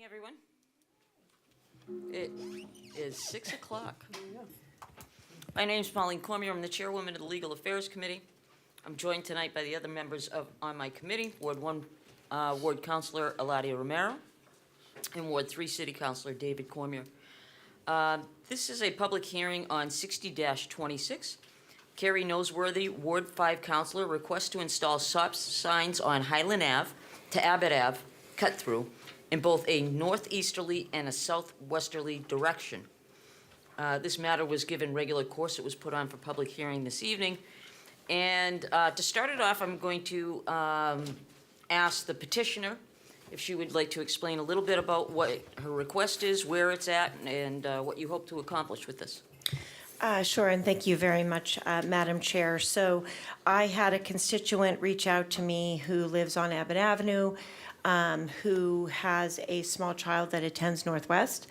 Everyone. It is 6 o'clock. My name is Pauline Cormier. I'm the chairwoman of the Legal Affairs Committee. I'm joined tonight by the other members on my committee, Ward 1 Ward Councilor Eladia Romero and Ward 3 City Councilor David Cormier. This is a public hearing on 60-26. Carrie Noseworthy, Ward 5 Councilor, requests to install stop signs on Highland Ave to Abbott Ave cut-through in both a northeasterly and a southwesterly direction. This matter was given regular course. It was put on for public hearing this evening. And to start it off, I'm going to ask the petitioner if she would like to explain a little bit about what her request is, where it's at, and what you hope to accomplish with this. Sure, and thank you very much, Madam Chair. So I had a constituent reach out to me who lives on Abbott Avenue, who has a small child that attends Northwest.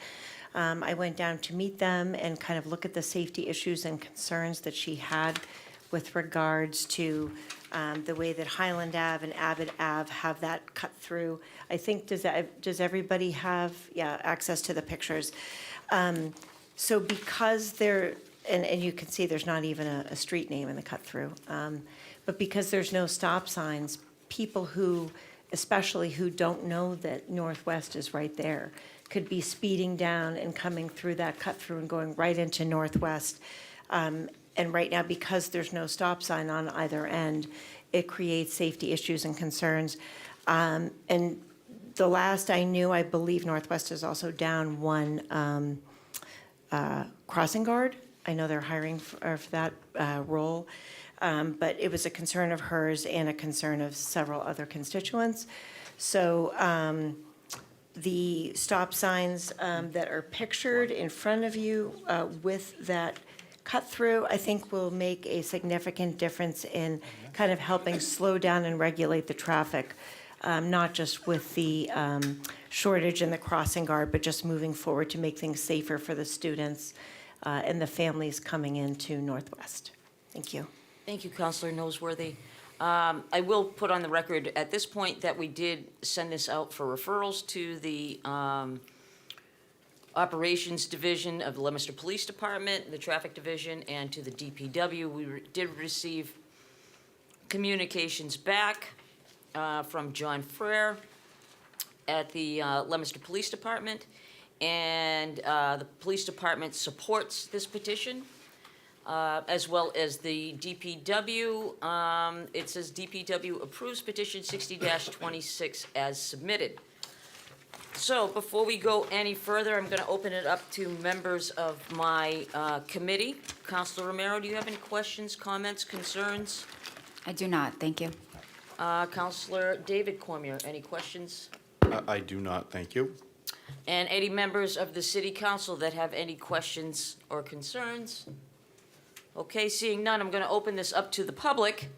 I went down to meet them and kind of look at the safety issues and concerns that she had with regards to the way that Highland Ave and Abbott Ave have that cut through. I think, does everybody have, access to the pictures? So because there, and you can see there's not even a street name in the cut through, but because there's no stop signs, people who, especially who don't know that Northwest is right there, could be speeding down and coming through that cut through and going right into Northwest. And right now, because there's no stop sign on either end, it creates safety issues and concerns. And the last I knew, I believe Northwest is also down one crossing guard. I know they're hiring for that role. But it was a concern of hers and a concern of several other constituents. So the stop signs that are pictured in front of you with that cut through, I think will make a significant difference in kind of helping slow down and regulate the traffic, not just with the shortage in the crossing guard, but just moving forward to make things safer for the students and the families coming into Northwest. Thank you. Thank you, Councilor Noseworthy. I will put on the record at this point that we did send this out for referrals to the Operations Division of the Leominster Police Department, the Traffic Division, and to the DPW. We did receive communications back from John Frere at the Leominster Police Department, and the police department supports this petition. As well as the DPW. It says DPW approves petition 60-26 as submitted. So before we go any further, I'm going to open it up to members of my committee. Councilor Romero, do you have any questions, comments, concerns? I do not, thank you. Councilor David Cormier, any questions? I do not, thank you. And any members of the City Council that have any questions or concerns? Okay, seeing none, I'm going to open this up to the public.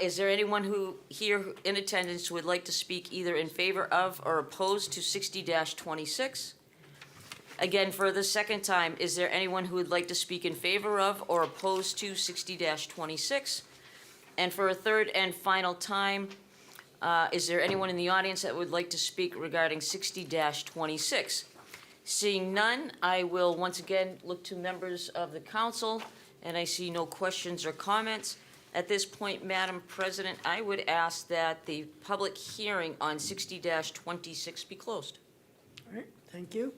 Is there anyone who here in attendance who would like to speak either in favor of or opposed to 60-26? Again, for the second time, is there anyone who would like to speak in favor of or opposed to 60-26? And for a third and final time, is there anyone in the audience that would like to speak regarding 60-26? Seeing none, I will once again look to members of the council, and I see no questions or comments. At this point, Madam President, I would ask that the public hearing on 60-26 be closed. All right, thank you.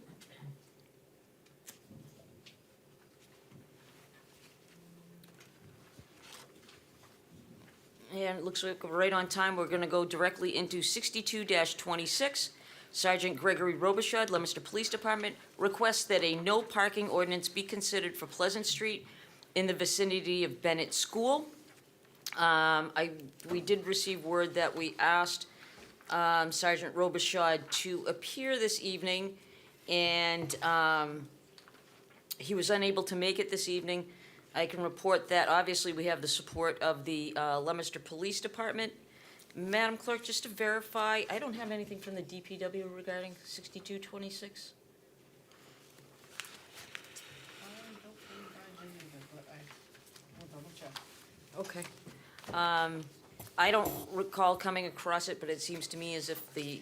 And it looks like we're right on time. We're going to go directly into 62-26. Sergeant Gregory Robichaud, Leominster Police Department, requests that a no parking ordinance be considered for Pleasant Street in the vicinity of Bennett School. We did receive word that we asked Sergeant Robichaud to appear this evening, and he was unable to make it this evening. I can report that obviously we have the support of the Leominster Police Department. Madam Clerk, just to verify, I don't have anything from the DPW regarding 6226. Okay. I don't recall coming across it, but it seems to me as if the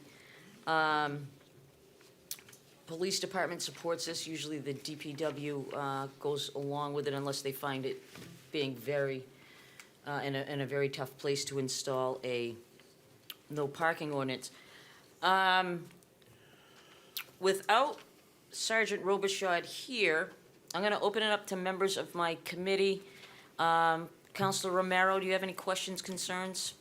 police department supports this. Usually the DPW goes along with it unless they find it being very, in a very tough place to install a no parking ordinance. Without Sergeant Robichaud here, I'm going to open it up to members of my committee. Counselor Romero, do you have any questions, concerns?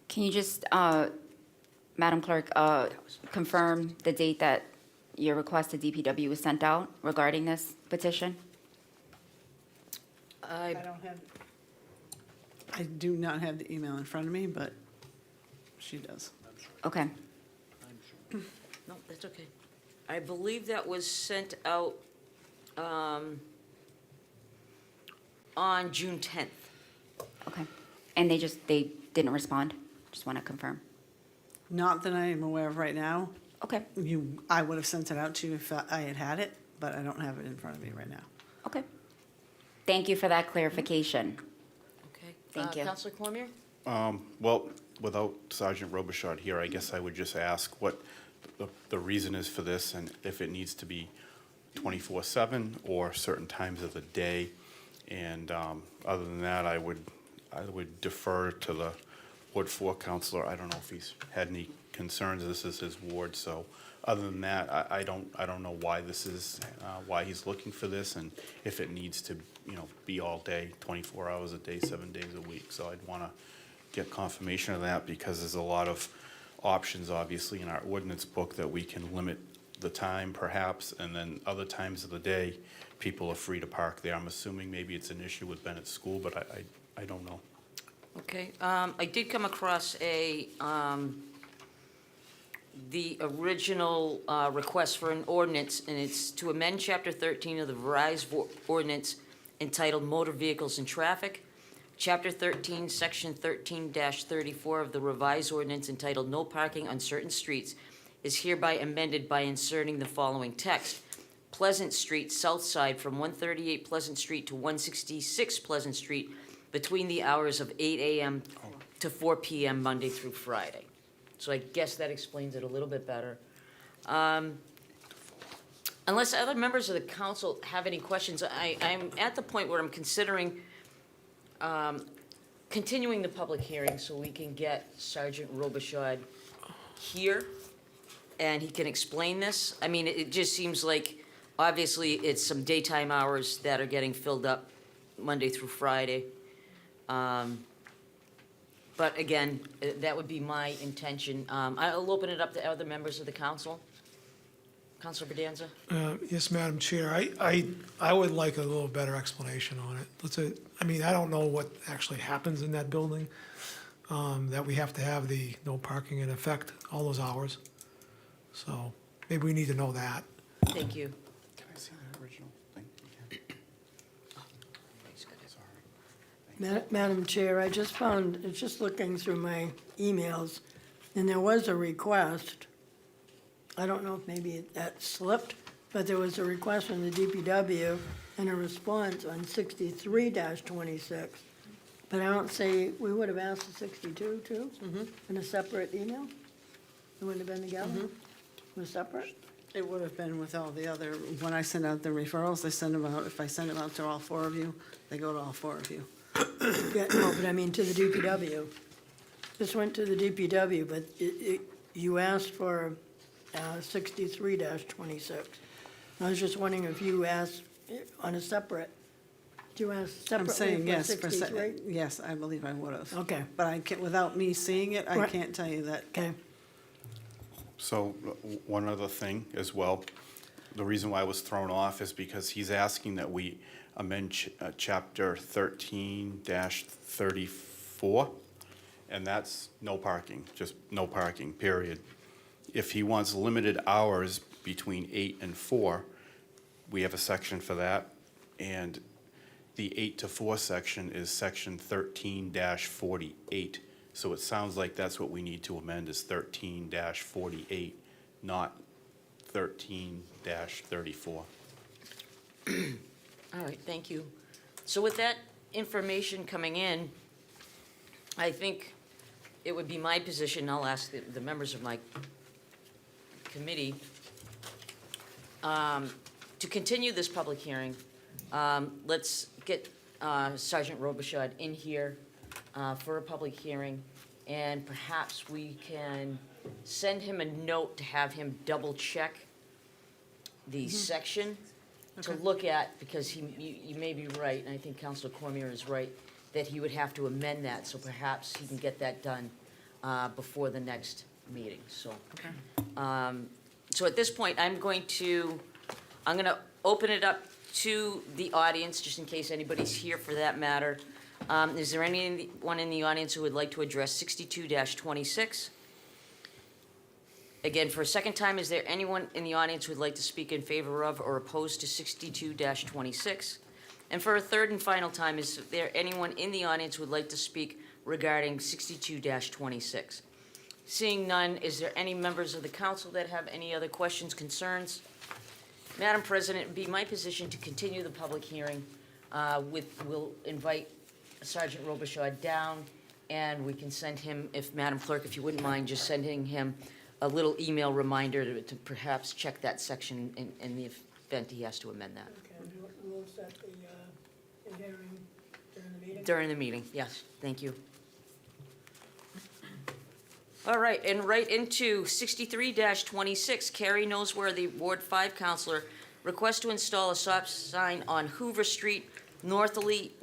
Can you just, Madam Clerk, confirm the date that your request to DPW was sent out regarding this petition? I don't have, I do not have the email in front of me, but she does. Okay. No, that's okay. I believe that was sent out on June 10th. Okay. And they didn't respond? Just want to confirm. Not that I am aware of right now. Okay, I would have sent it out to you if I had had it, but I don't have it in front of me right now. okay. Thank you for that clarification. Okay. Thank you. Counselor Cormier? Well, without Sergeant Robichaud here, I guess I would just ask what the reason is for this, and if it needs to be 24/7 or certain times of the day. And other than that, I would defer to the Ward 4 counselor. I don't know if he's had any concerns. This is his ward, so other than that, I don't know why this is, why he's looking for this, and if it needs to, be all day, 24 hours a day, 7 days a week. So I'd want to get confirmation of that, because there's a lot of options, obviously, in our ordinance book that we can limit the time perhaps, and then other times of the day, people are free to park there. I'm assuming maybe it's an issue with Bennett School, but I don't know. Okay. I did come across the original request for an ordinance, and it's to amend Chapter 13 of the revised ordinance entitled Motor Vehicles and Traffic. Chapter 13, Section 13-34 of the revised ordinance entitled No Parking on Certain Streets is hereby amended by inserting the following text. Pleasant Street, south side from 138 Pleasant Street to 166 Pleasant Street between the hours of 8 a.m. to 4 p.m. Monday through Friday. So I guess that explains it a little bit better. Unless other members of the council have any questions, I'm at the point where I'm considering continuing the public hearing so we can get Sergeant Robichaud here and he can explain this. I mean, it just seems like, obviously, it's some daytime hours that are getting filled up Monday through Friday. But again, that would be my intention. I'll open it up to other members of the council. Councilor Bedanza? Yes, Madam Chair, I would like a little better explanation on it. I don't know what actually happens in that building, that we have to have the no parking in effect all those hours. So maybe we need to know that. Thank you. Can I see the original thing again? Sorry. Madam Chair, I just found, just looking through my emails, and there was a request. I don't know if maybe that slipped, but there was a request from the DPW and a response on 63-26. But I don't see, we would have asked the 62 too, in a separate email? It wouldn't have been together? It was separate? It would have been with all the other, when I send out the referrals, they send them out, if I send them out to all four of you, they go to all four of you. Yeah, no, but I mean to the DPW. This went to the DPW, but you asked for 63-26. I was just wondering if you asked on a separate, do you ask separately I'm saying for yes, 63? yes, I believe I would have. Okay, But I can't, without me seeing it, I Right. can't tell you that. okay. So one other thing as well, the reason why I was thrown off is because he's asking that we amend chapter 13-34, and that's no parking, just no parking, period. If he wants limited hours between 8 and 4, we have a section for that. And the 8 to 4 section is section 13-48. So it sounds like that's what we need to amend is 13-48, not 13-34. All right, thank you. So with that information coming in, I think it would be my position, I'll ask the members of my committee, to continue this public hearing. Let's get Sergeant Robichaud in here for a public hearing, and perhaps we can send him a note to have him double-check the section to look at, because you may be right, and I think Councilor Cormier is right, that he would have to amend that, so perhaps he can get that done before the next meeting, so. So at this point, I'm gonna open it up to the audience, just in case anybody's here for that matter. Is there anyone in the audience who would like to address 62-26? Again, for a second time, is there anyone in the audience who would like to speak in favor of or opposed to 62-26? And for a third and final time, is there anyone in the audience who would like to speak regarding 62-26? Seeing none, is there any members of the council that have any other questions, concerns? Madam President, it would be my position to continue the public hearing. We'll invite Sergeant Robichaud down, and we can send him, if Madam Clerk, if you wouldn't mind, just sending him a little email reminder to perhaps check that section in the event he has to amend that. Okay, we'll set the hearing during the meeting. During the meeting, yes, thank you. All right, and right into 63-26, Carrie Noseworthy, Ward 5 Counselor, request to install a stop sign on Hoover Street northerly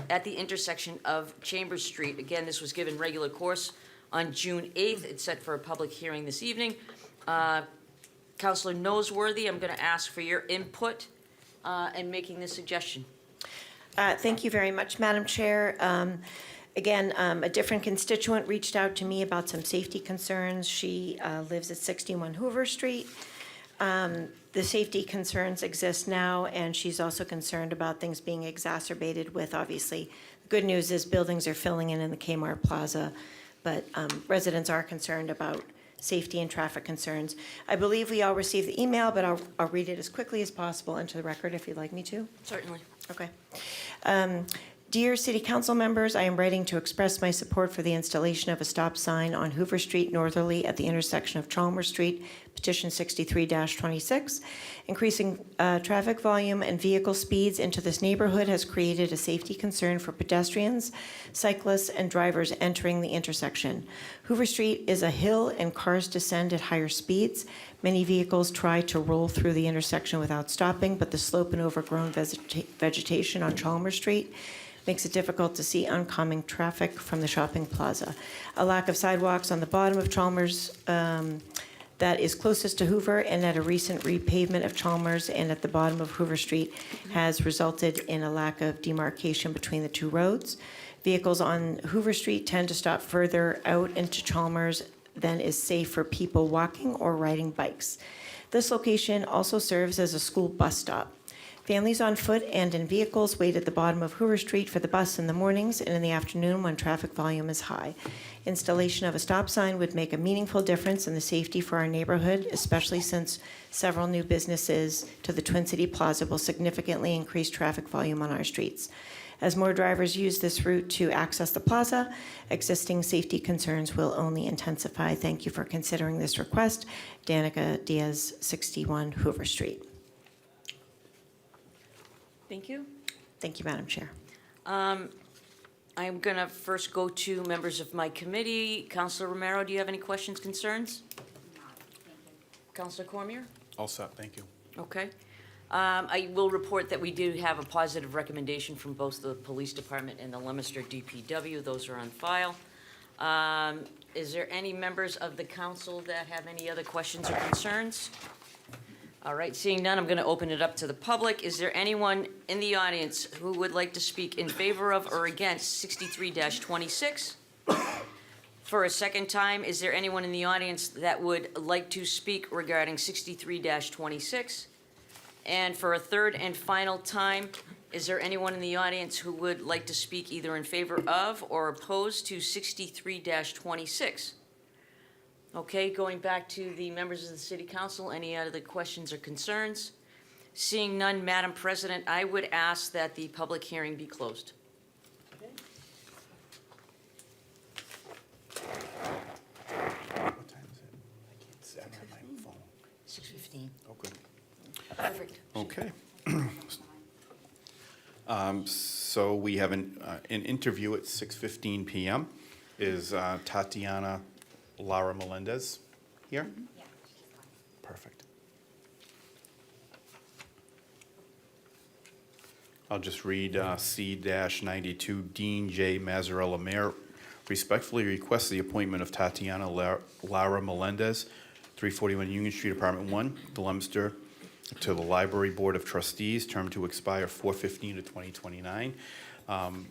at the intersection of Chambers Street. Again, this was given regular course on June 8th. It's set for a public hearing this evening. Counselor Noseworthy, I'm going to ask for your input in making this suggestion. Thank you very much, Madam Chair. Again, a different constituent reached out to me about some safety concerns. She lives at 61 Hoover Street. The safety concerns exist now, and she's also concerned about things being exacerbated with, obviously, the good news is buildings are filling in the Kmart Plaza, but residents are concerned about safety and traffic concerns. I believe we all received the email, but I'll read it as quickly as possible into the record if you'd like me to. Certainly. Okay. Dear City Council members, I am writing to express my support for the installation of a stop sign on Hoover Street northerly at the intersection of Chalmers Street, petition 63-26. Increasing traffic volume and vehicle speeds into this neighborhood has created a safety concern for pedestrians, cyclists, and drivers entering the intersection. Hoover Street is a hill and cars descend at higher speeds. Many vehicles try to roll through the intersection without stopping, but the slope and overgrown vegetation on Chalmers Street makes it difficult to see oncoming traffic from the shopping plaza. A lack of sidewalks on the bottom of Chalmers that is closest to Hoover and at a recent repavement of Chalmers and at the bottom of Hoover Street has resulted in a lack of demarcation between the two roads. Vehicles on Hoover Street tend to stop further out into Chalmers than is safe for people walking or riding bikes. This location also serves as a school bus stop. Families on foot and in vehicles wait at the bottom of Hoover Street for the bus in the mornings and in the afternoon when traffic volume is high. Installation of a stop sign would make a meaningful difference in the safety for our neighborhood, especially since several new businesses to the Twin City Plaza will significantly increase traffic volume on our streets. As more drivers use this route to access the plaza, existing safety concerns will only intensify. Thank you for considering this request. Danica Diaz, 61 Hoover Street. Thank you. Thank you, Madam Chair. I'm going to first go to members of my committee. Councilor Romero, do you have any questions, concerns? Councilor Cormier? All set, thank you. Okay. I will report that we do have a positive recommendation from both the Police Department and the Leominster DPW. Those are on file. Is there any members of the council that have any other questions or concerns? All right, seeing none, I'm going to open it up to the public. Is there anyone in the audience who would like to speak in favor of or against 63-26? For a second time, is there anyone in the audience that would like to speak regarding 63-26? And for a third and final time, is there anyone in the audience who would like to speak either in favor of or opposed to 63-26? Okay, going back to the members of the city council, any other questions or concerns? Seeing none, Madam President, I would ask that the public hearing be closed. What time is it? I can't see, I'm on my phone. 6:15. Oh, good. Perfect. Okay. So we have an interview at 6:15 PM. Is Tatiana Lara Melendez here? Yeah. Perfect. I'll just read C-92, Dean J. Mazzarella, Mayor, respectfully requests the appointment of Tatiana Lara Melendez, 341 Union Street, Apartment 1, Leominster, to the Library Board of Trustees, term to expire 4/15 of 2029. I'm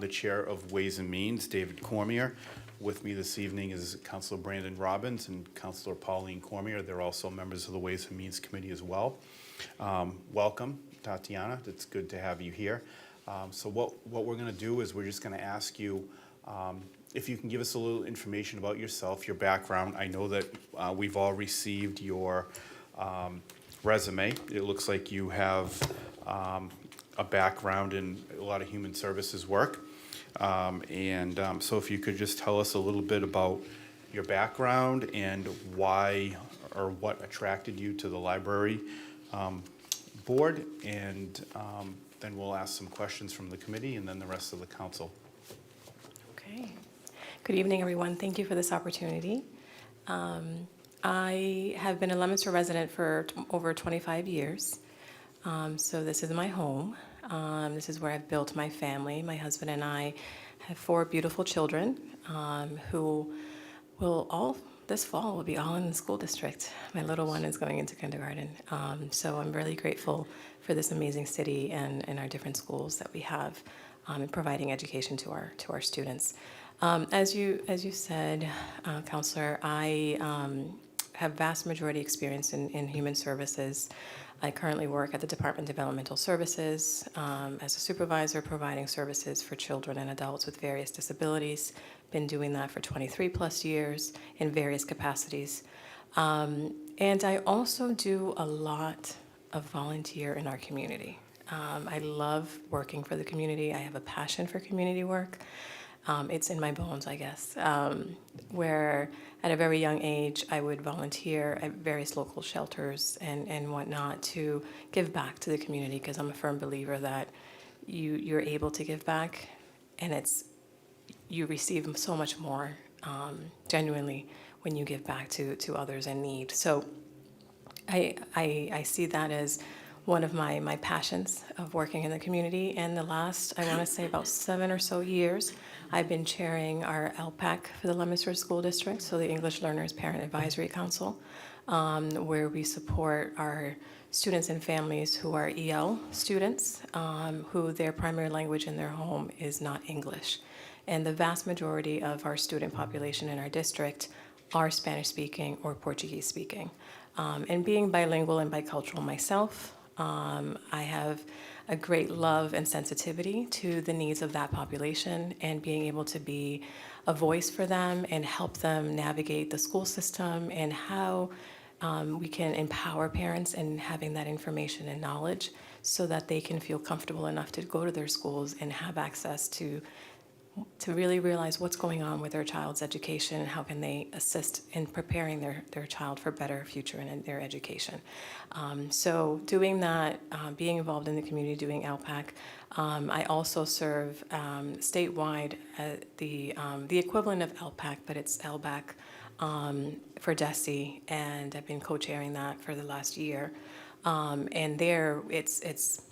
the Chair of Ways and Means, David Cormier. With me this evening is Councilor Brandon Robbins and Councilor Pauline Cormier. They're also members of the Ways and Means Committee as well. Welcome, Tatiana. It's good to have you here. So what we're going to do is we're just going to ask you if you can give us a little information about yourself, your background. I know that we've all received your resume. It looks like you have a background in a lot of human services work. So if you could just tell us a little bit about your background and why or what attracted you to the library board, and then we'll ask some questions from the committee and then the rest of the council. Okay. Good evening, everyone. Thank you for this opportunity. I have been a Leominster resident for over 25 years. So this is my home. This is where I've built my family. My husband and I have 4 beautiful children who this fall will be all in the school district. My little one is going into kindergarten. So I'm really grateful for this amazing city and our different schools that we have in providing education to our students. As you said, Counselor, I have vast majority experience in human services. I currently work at the Department of Developmental Services as a supervisor providing services for children and adults with various disabilities. Been doing that for 23 plus years in various capacities. And I also do a lot of volunteer in our community. I love working for the community. I have a passion for community work. It's in my bones, I guess, where at a very young age, I would volunteer at various local shelters and whatnot to give back to the community, because I'm a firm believer that you're able to give back, and you receive so much more genuinely when you give back to others in need. So I see that as one of my passions of working in the community. And the last, I want to say about 7 or so years, I've been chairing our LPAC for the Leominster School District, so the English Learners Parent Advisory Council, where we support our students and families who are EL students, who their primary language in their home is not English. And the vast majority of our student population in our district are Spanish speaking or Portuguese speaking. And being bilingual and bicultural myself, I have a great love and sensitivity to the needs of that population, and being able to be a voice for them and help them navigate the school system, and how we can empower parents in having that information and knowledge so that they can feel comfortable enough to go to their schools and have access to really realize what's going on with their child's education and how can they assist in preparing their child for a better future in their education. So doing that, being involved in the community, doing LPAC. I also serve statewide at the equivalent of LPAC, but it's LBAC for DESE, and I've been co-chairing that for the last year. And there, it's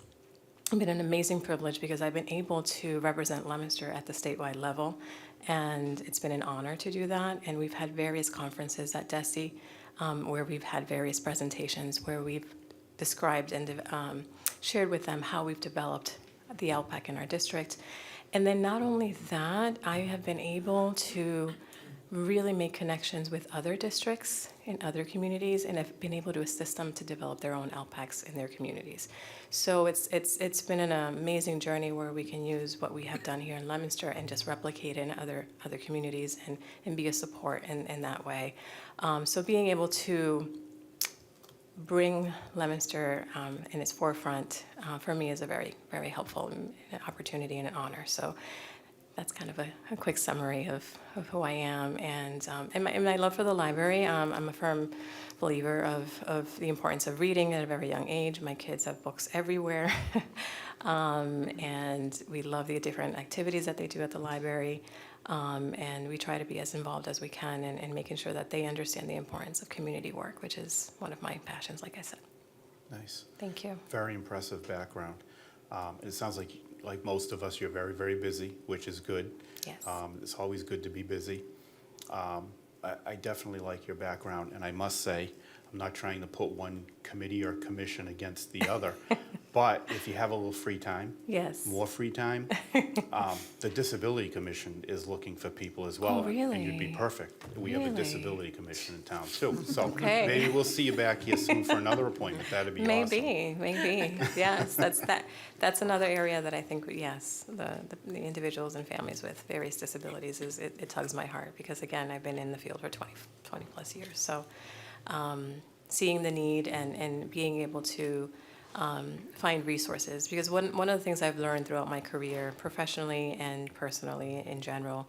been an amazing privilege because I've been able to represent Leominster at the statewide level, and it's been an honor to do that. And we've had various conferences at DESE where we've had various presentations where we've described and shared with them how we've developed the LPAC in our district. And then not only that, I have been able to really make connections with other districts in other communities, and have been able to assist them to develop their own LPACs in their communities. So it's been an amazing journey where we can use what we have done here in Leominster and just replicate in other communities and be a support in that way. So being able to bring Leominster in its forefront for me is a very, very helpful opportunity and an honor. So that's kind of a quick summary of who I am and my love for the library. I'm a firm believer of the importance of reading at a very young age. My kids have books everywhere. And we love the different activities that they do at the library. And we try to be as involved as we can in making sure that they understand the importance of community work, which is one of my passions, like I said. Nice. Thank you. Very impressive background. It sounds like most of us, you're very, very busy, which is good. Yes. It's always good to be busy. I definitely like your background, and I must say, I'm not trying to put one committee or commission against the other, but if you have a little free time, Yes. more free time, the Disability Commission is looking for people as well. Oh, really? And you'd be perfect. We have a Really? Disability Commission in town too. So Okay. maybe we'll see you back here soon for another appointment. That'd be awesome. Maybe. Yes, that's another area that I think, yes, the individuals and families with various disabilities it tugs my heart because, again, I've been in the field for 20 plus years. So seeing the need and being able to find resources, because one of the things I've learned throughout my career, professionally and personally in general,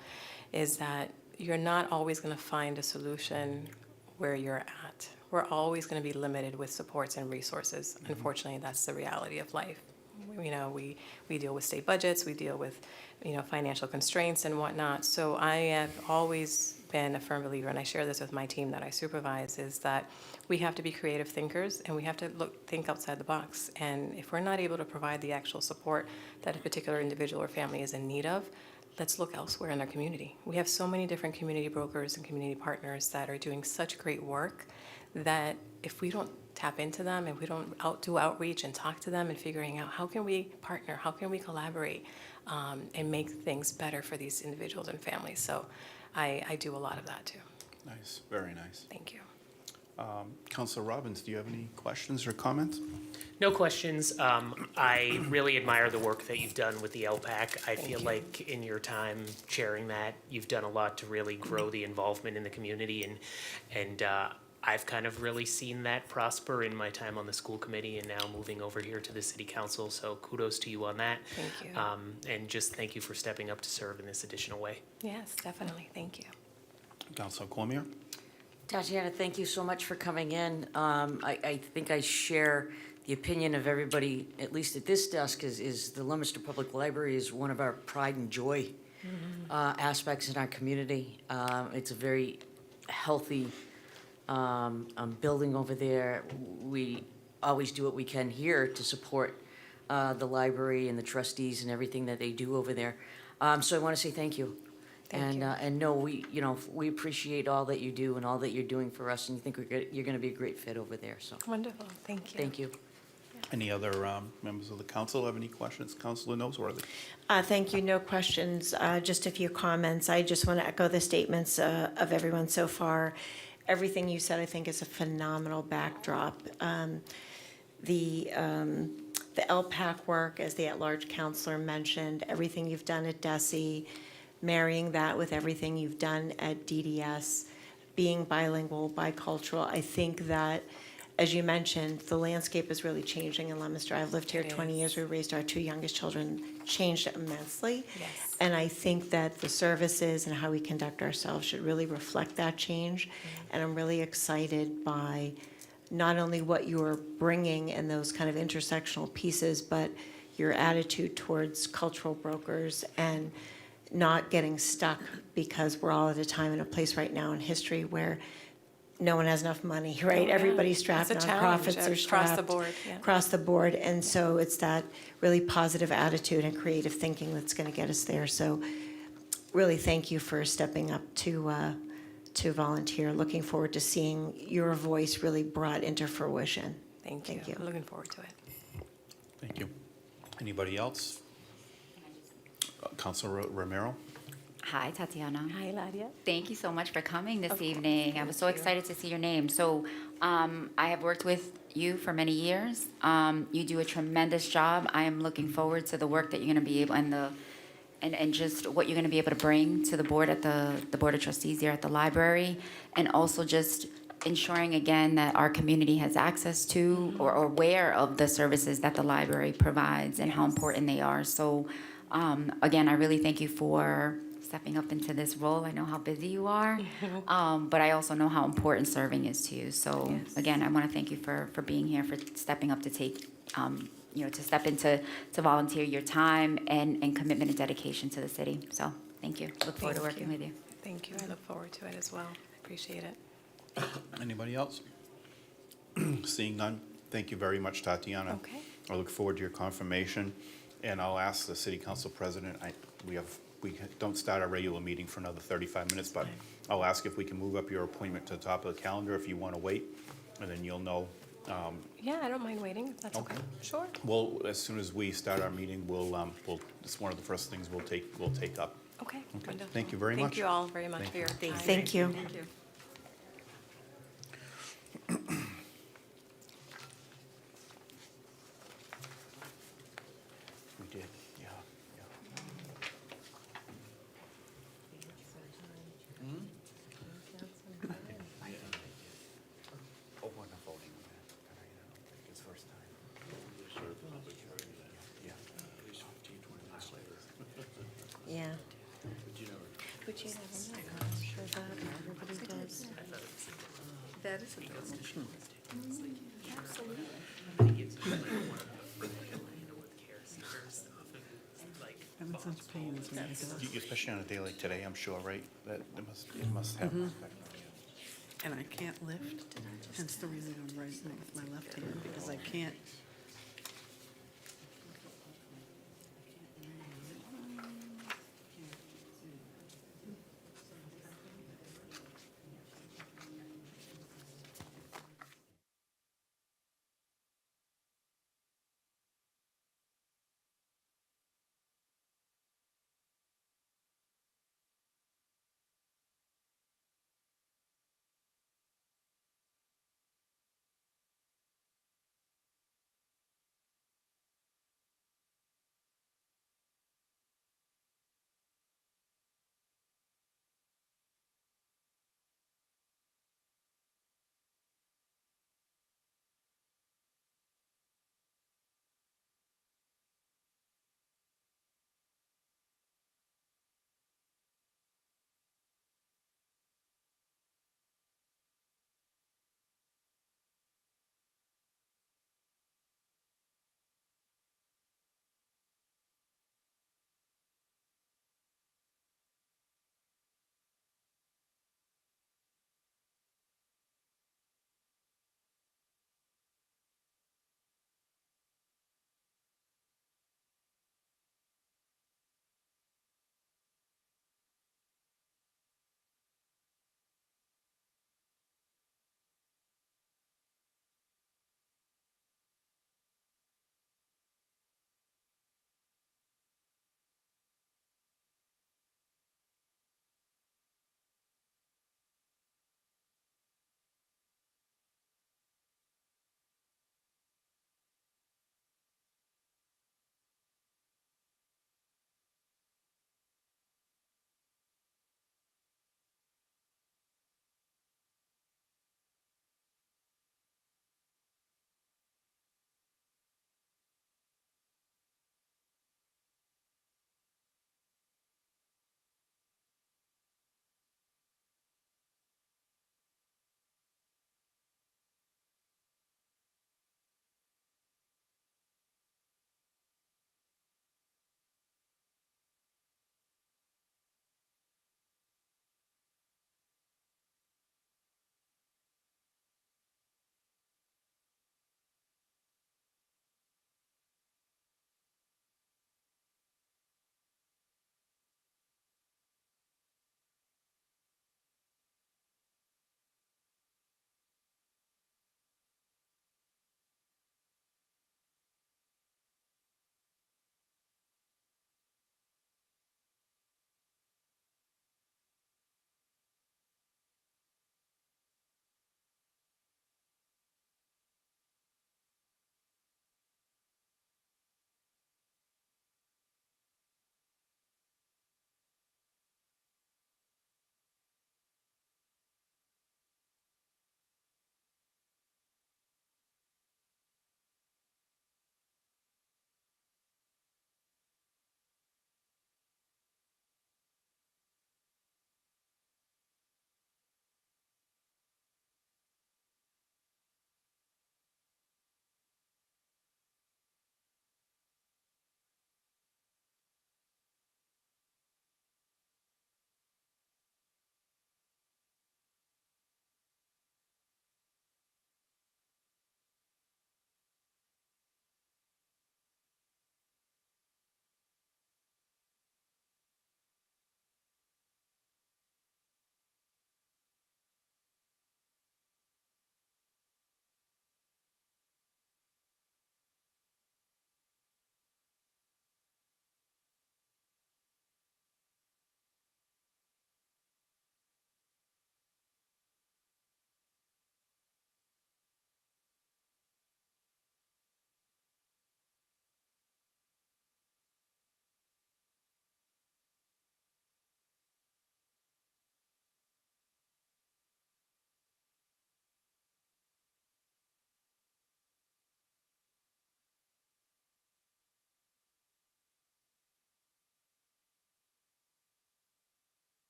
is that you're not always going to find a solution where you're at. We're always going to be limited with supports and resources. Unfortunately, that's the reality of life. You know, we deal with state budgets, we deal with, financial constraints and whatnot. So I have always been a firm believer, and I share this with my team that I supervise, is that we have to be creative thinkers and we have to think outside the box. And if we're not able to provide the actual support that a particular individual or family is in need of, let's look elsewhere in our community. We have so many different community brokers and community partners that are doing such great work that if we don't tap into them and we don't do outreach and talk to them and figuring out how can we partner, how can we collaborate and make things better for these individuals and families. So I do a lot of that too. Nice, very nice. Thank you. Councilor Robbins, do you have any questions or comments? No questions. I really admire the work that you've done with the LPAC. I feel you. like in your time chairing that, you've done a lot to really grow the involvement in the community, and I've kind of really seen that prosper in my time on the school committee and now moving over here to the city council. So kudos to you on that. Thank you. And just thank you for stepping up to serve in this additional way. Yes, definitely. Thank you. Councilor Cormier? Tatiana, thank you so much for coming in. I think I share the opinion of everybody, at least at this desk, is the Leominster Public Library is one of our pride and joy aspects in our community. It's a very healthy building over there. We always do what we can here to support the library and the trustees and everything that they do over there. So I want to say thank you. Thank you. And no, we appreciate all that you do and all that you're doing for us, and you think you're going to be a great fit over there, so, Wonderful. Thank you. thank you. Any other members of the council have any questions? Councilor Noseworthy? Thank you. No questions. Just a few comments. I just want to echo the statements of everyone so far. Everything you said, I think, is a phenomenal backdrop. The LPAC work, as the at-large counselor mentioned, everything you've done at DESE, marrying that with everything you've done at DDS, being bilingual, bicultural, I think that, as you mentioned, the landscape is really changing in Leominster. I've lived here It 20 is. years. We raised our two youngest children, changed immensely. Yes. And I think that the services and how we conduct ourselves should really reflect that change. And I'm really excited by not only what you're bringing and those kind of intersectional pieces, but your attitude towards cultural brokers and not getting stuck, because we're all at a time and a place right now in history where no one has enough money, right? yeah. Everybody's strapped, That's a challenge nonprofits are across strapped. the board, yeah. Across the board, and so it's that really positive attitude and creative thinking that's gonna get us there. So really, thank you for stepping up to volunteer. Looking forward to seeing your voice really brought into fruition. Thank you. Thank you. I'm looking forward to it. Thank you. Anybody else? Councilor Romero? Hi, Tatiana. Hi, Ladia. Thank you so much for coming this Of course, evening. I was so thank you. excited to see your name. So, I have worked with you for many years. You do a tremendous job. I am looking forward to the work that you're going to be able and just what you're going to be able to bring to the board at the Board of Trustees here at the library, and also just ensuring again that our community has access to or aware of the services that the library provides and how important they are. So, again, I really thank you for stepping up into this role. I know how busy you are, but I also know how important serving is to you. So, Yes. again, I want to thank you for being here, for stepping up to take, to step into, to volunteer your time and commitment and dedication to the city. So, thank you. Look forward to Thank working you. with you. Thank you. I look forward to it as well. I appreciate it. Anybody else? Seeing none, thank you very much, Tatiana. Okay. I look forward to your confirmation, and I'll ask the city council president, we don't start our regular meeting for another 35 minutes, but I'll ask if we can move up your appointment to the top of the calendar if you want to wait, and then you'll know. Yeah, I don't mind waiting, if that's okay. Okay. Sure. Well, as soon as we start our meeting, it's one of the first things we'll take up. Okay, Okay. wonderful. Thank you very Thank much. you all very much Thank for your you. time. Thank you. Thank you. We did, yeah. Oh, we're not voting on that. I don't think it's first time. Yeah. Yeah. But you never know. I'm sure that everybody does. That is a good motion. And it's such pain, isn't it? Especially on a day like today, I'm sure, right? That it must have. And I can't lift, hence the reason I'm writing with my left hand, because I can't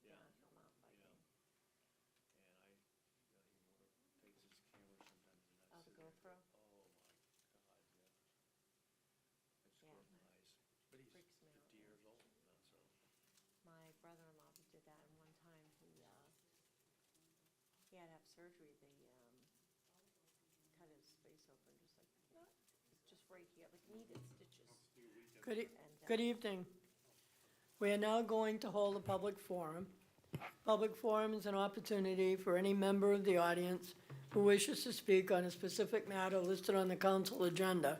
Yeah. I'm out biking. And I, he takes his camera sometimes and I Oh, the sit there and go, GoPro? oh my God, yeah. I Yeah, scrutinize, but he's freaks me out, 50 yeah. years old now, so. My brother-in-law did that, and one time he had to have surgery. They cut his face open, just right here, like needed stitches. Good evening. We are now going to hold a public forum. Public forum is an opportunity for any member of the audience who wishes to speak on a specific matter listed on the council agenda.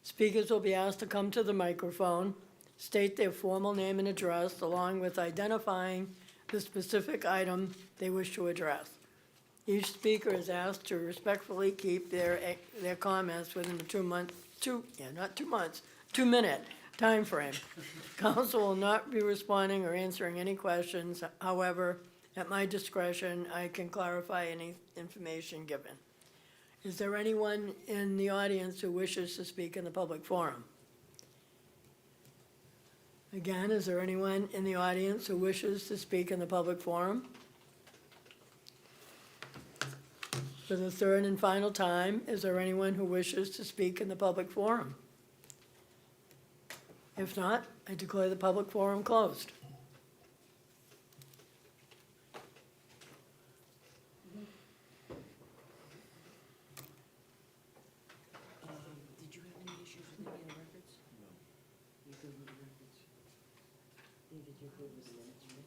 Speakers will be asked to come to the microphone, state their formal name and address, along with identifying the specific item they wish to address. Each speaker is asked to respectfully keep their comments within the 2-minute time frame. Council will not be responding or answering any questions. However, at my discretion, I can clarify any information given. Is there anyone in the audience who wishes to speak in the public forum? Again, is there anyone in the audience who wishes to speak in the public forum? For the third and final time, is there anyone who wishes to speak in the public forum? If not, I declare the public forum closed. Did you have any issues with any of the records? No. You good with the records? David, you're good with the minutes, right?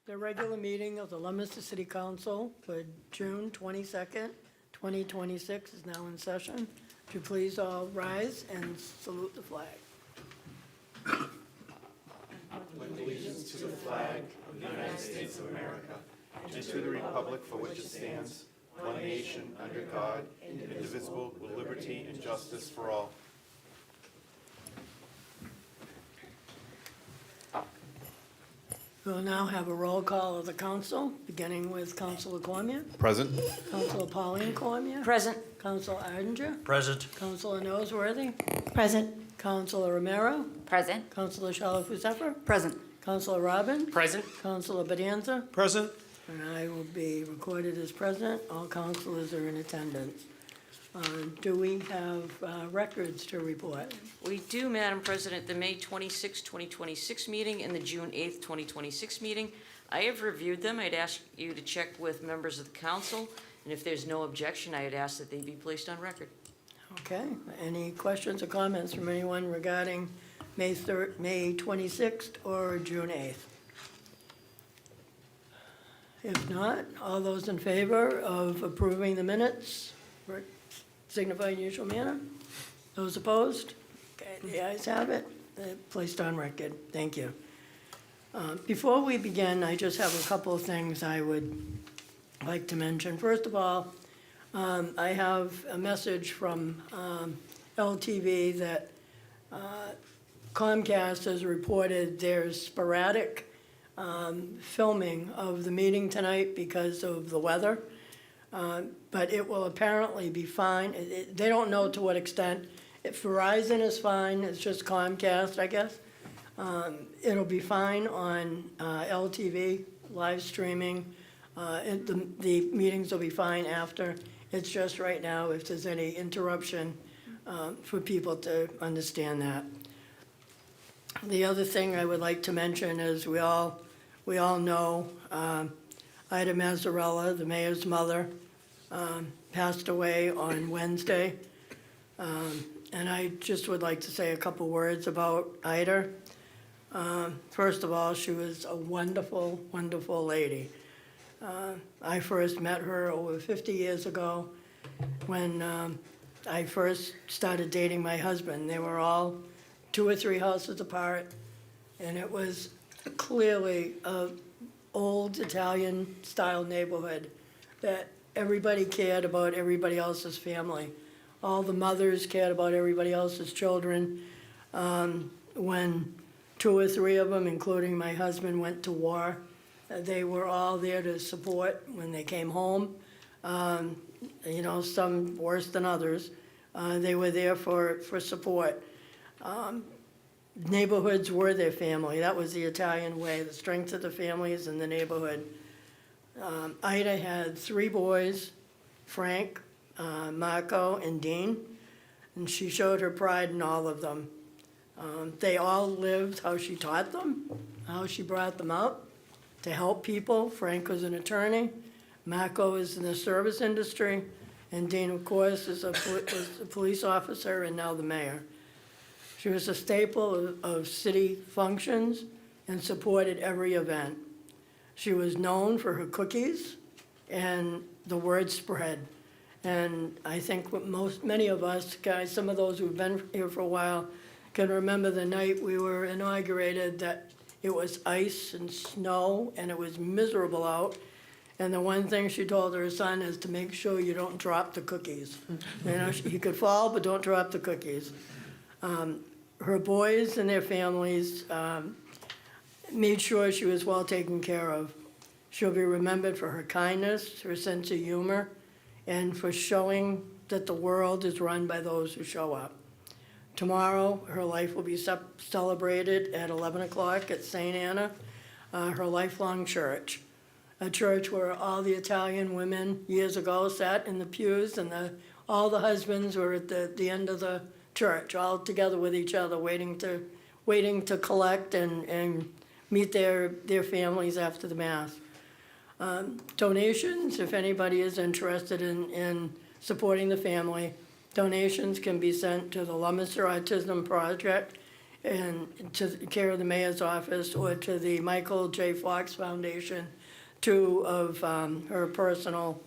The regular meeting of the Leominster City Council for June 22nd, 2026 is now in session. Would you please all rise and salute the flag? And to the republic for which it stands, one nation, under God, indivisible, with liberty and justice for all. We'll now have a roll call of the council, beginning with Councilor Cormier, Present? Councilor Pauline Cormier, Present. Councilor Arndinger, Present. Councilor Noseworthy, Present. Councilor Romero, Present? Councilor Shalfo Zephyr, Present. Councilor Robin, Present? Councilor Bedanza, Present? and I will be recorded as present. All councilors are in attendance. Do we have records to report? We do, Madam President, the May 26, 2026 meeting and the June 8th, 2026 meeting. I have reviewed them. I'd ask you to check with members of the council, and if there's no objection, I'd ask that they be placed on record. Okay, any questions or comments from anyone regarding May 26th or June 8th? If not, all those in favor of approving the minutes, signify in usual manner. Those opposed? Okay, the ayes have it. They're placed on record. Thank you. Before we begin, I just have a couple of things I would like to mention. First of all, I have a message from LTV that Comcast has reported there's sporadic filming of the meeting tonight because of the weather. But it will apparently be fine. They don't know to what extent. If Verizon is fine, it's just Comcast, I guess. It'll be fine on LTV, live streaming. The meetings will be fine after. It's just right now, if there's any interruption, for people to understand that. The other thing I would like to mention is we all know Ida Mazzarella, the mayor's mother, passed away on Wednesday. And I just would like to say a couple words about Ida. First of all, she was a wonderful, wonderful lady. I first met her over 50 years ago when I first started dating my husband. They were all 2 or 3 houses apart, and it was clearly a old Italian-style neighborhood that everybody cared about everybody else's family. All the mothers cared about everybody else's children. When 2 or 3 of them, including my husband, went to war, they were all there to support when they came home. Some worse than others. They were there for support. Neighborhoods were their family. That was the Italian way, the strength of the families in the neighborhood. Ida had 3 boys, Frank, Marco, and Dean, and she showed her pride in all of them. They all lived how she taught them, how she brought them up to help people. Frank was an attorney, Marco is in the service industry, and Dean, of course, was a police officer and now the mayor. She was a staple of city functions and supported every event. She was known for her cookies, and the word spread. And I think many of us, guys, some of those who've been here for a while, can remember the night we were inaugurated that it was ice and snow, and it was miserable out. And the one thing she told her son is to make sure you don't drop the cookies. You could fall, but don't drop the cookies. Her boys and their families made sure she was well taken care of. She'll be remembered for her kindness, her sense of humor, and for showing that the world is run by those who show up. Tomorrow, her life will be celebrated at 11 o'clock at St. Anna, her lifelong church. A church where all the Italian women years ago sat in the pews, and all the husbands were at the end of the church, all together with each other, waiting to collect and meet their families after the Mass. Donations, if anybody is interested in supporting the family, donations can be sent to the Leominster Autism Project and to the care of the mayor's office or to the Michael J. Fox Foundation, two of her personal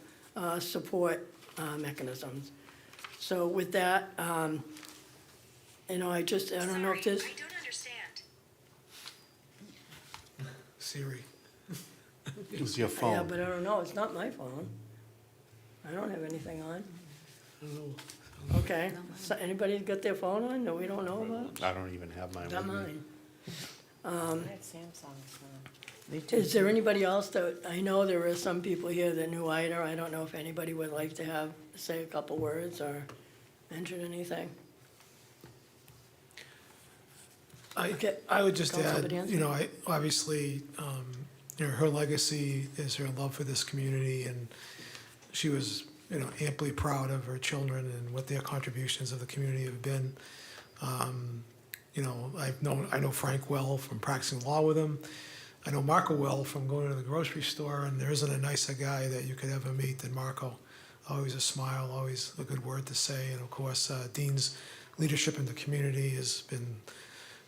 support mechanisms. So with that, you know, I don't know if this, I don't understand. Siri. Use your yeah, phone. but I don't know, it's not my phone. I don't have anything on. Okay, so anybody got their phone on that we don't know about? I don't even have mine Not with me. mine. I had Samsung's. Is there anybody else that, I know there are some people here that knew Ida, I don't know if anybody would like to say a couple words or mention anything. Okay. I would just Councilor add, Bedanski? you know, obviously, you know, her legacy is her love for this community, and she was, you know, amply proud of her children and what their contributions of the community have been. You know, I know Frank well from practicing law with him. I know Marco well from going to the grocery store, and there isn't a nicer guy that you could ever meet than Marco. Always a smile, always a good word to say, and of course, Dean's leadership in the community has been,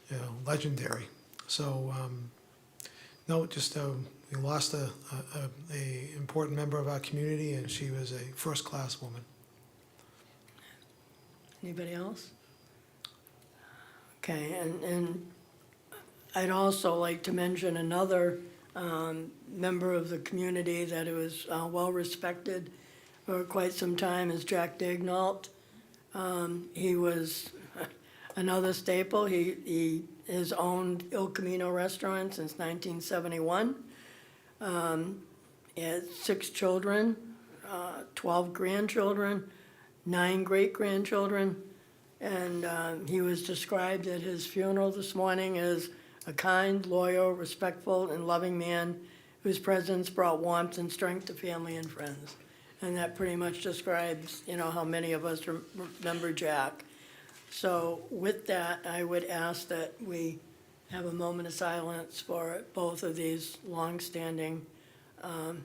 you know, legendary. So, no, just we lost a important member of our community, and she was a first-class woman. Anybody else? Okay, and I'd also like to mention another member of the community that was well-respected for quite some time is Jack Dignault. He was another staple. He has owned Il Camino Restaurant since 1971. He had 6 children, 12 grandchildren, 9 great-grandchildren, and he was described at his funeral this morning as a kind, loyal, respectful, and loving man whose presence brought warmth and strength to family and friends. And that pretty much describes, you know, how many of us remember Jack. So with that, I would ask that we have a moment of silence for both of these longstanding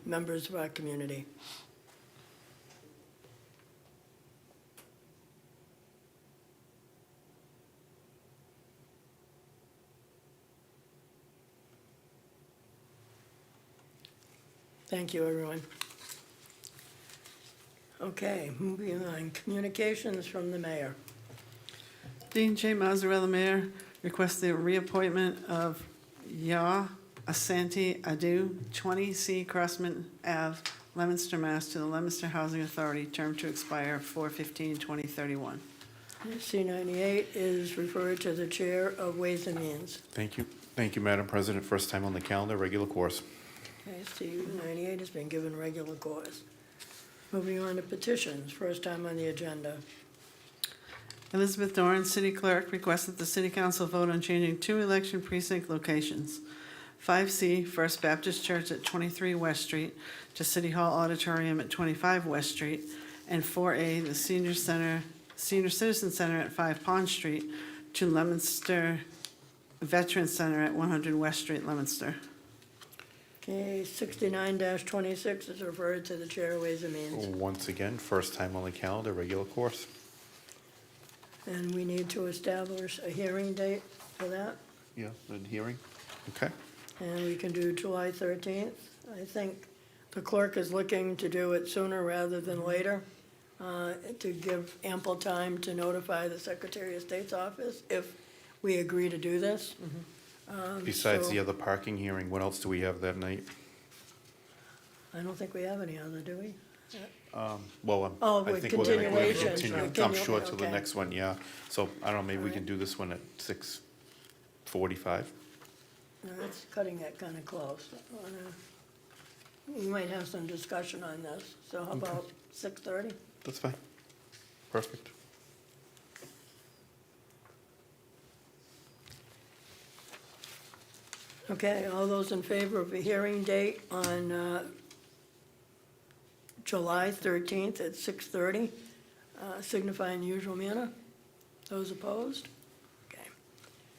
members of our community. Thank you, everyone. Okay, moving on, communications from the mayor. Dean J. Mazzarella, Mayor, requests the reappointment of Ya Asante Adu, 20C Crossman Ave, Leominster, Mass. To the Leominster Housing Authority, term to expire 4/15/2031. C-98 is referred to the Chair of Ways and Means. Thank you. Thank you, Madam President. First time on the calendar, regular course. Okay, C-98 has been given regular course. Moving on to petitions, first time on the agenda. Elizabeth Doran, City Clerk, requests that the City Council vote on changing 2 election precinct locations. 5C, First Baptist Church at 23 West Street to City Hall Auditorium at 25 West Street, and 4A, the Senior Citizen Center at 5 Pond Street to Leominster Veterans Center at 100 West Street, Leominster. Okay, 69-26 is referred to the Chair of Ways and Means. Once again, first time on the calendar, regular course. And we need to establish a hearing date for that, Yeah, the hearing. Okay. and we can do July 13th. I think the clerk is looking to do it sooner rather than later, to give ample time to notify the Secretary of State's office if we agree to do this. Besides so- the other parking hearing, what else do we have that night? I don't think we have any other, do we? Well, Oh, I with think we're gonna continuation. continue. I'm sure to the Okay. next one, yeah. So, I don't know, maybe we All can right. do this one at 6:45? No, it's cutting it kind of close. We might have some discussion on this, so how about 6:30? That's fine. Perfect. Okay, all those in favor of a hearing date on July 13th at 6:30, signify in the usual manner. Those opposed? Okay.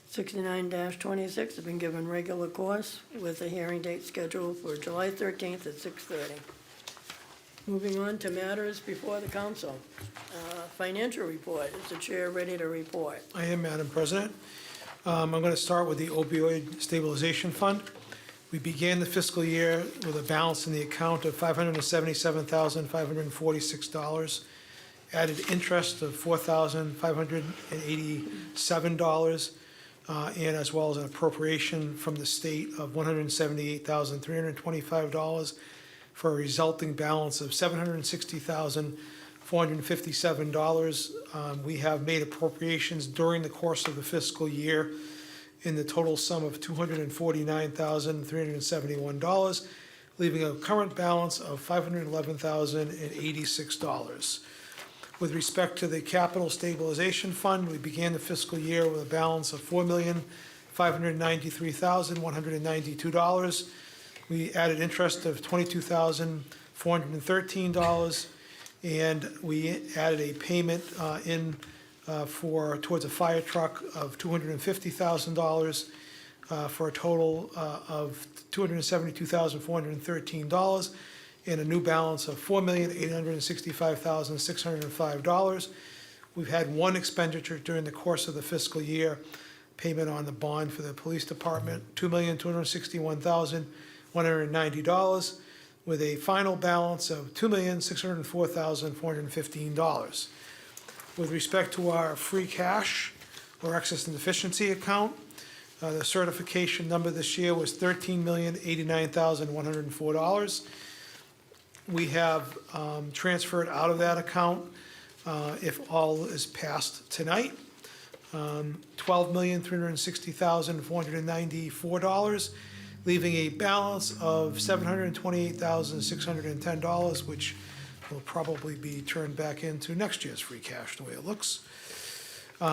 69-26 has been given regular course with a hearing date scheduled for July 13th at 6:30. Moving on to matters before the council. Financial report, is the chair ready to report? I am, Madam President. I'm going to start with the opioid stabilization fund. We began the fiscal year with a balance in the account of $577,546, added interest of $4,587, and as well as an appropriation from the state of $178,325 for a resulting balance of $760,457. We have made appropriations during the course of the fiscal year in the total sum of $249,371, leaving a current balance of $511,086. With respect to the capital stabilization fund, we began the fiscal year with a balance of $4,593,192. We added interest of $22,413, and we added a payment towards a fire truck of $250,000 for a total of $272,413, and a new balance of $4,865,605. We've had one expenditure during the course of the fiscal year, payment on the bond for the police department, $2,261,190, with a final balance of $2,604,415. With respect to our free cash or excess and deficiency account, the certification number this year was $13,089,104. We have transferred out of that account, if all is passed tonight, $12,360,494, leaving a balance of $728,610, which will probably be turned back into next year's free cash, the way it looks.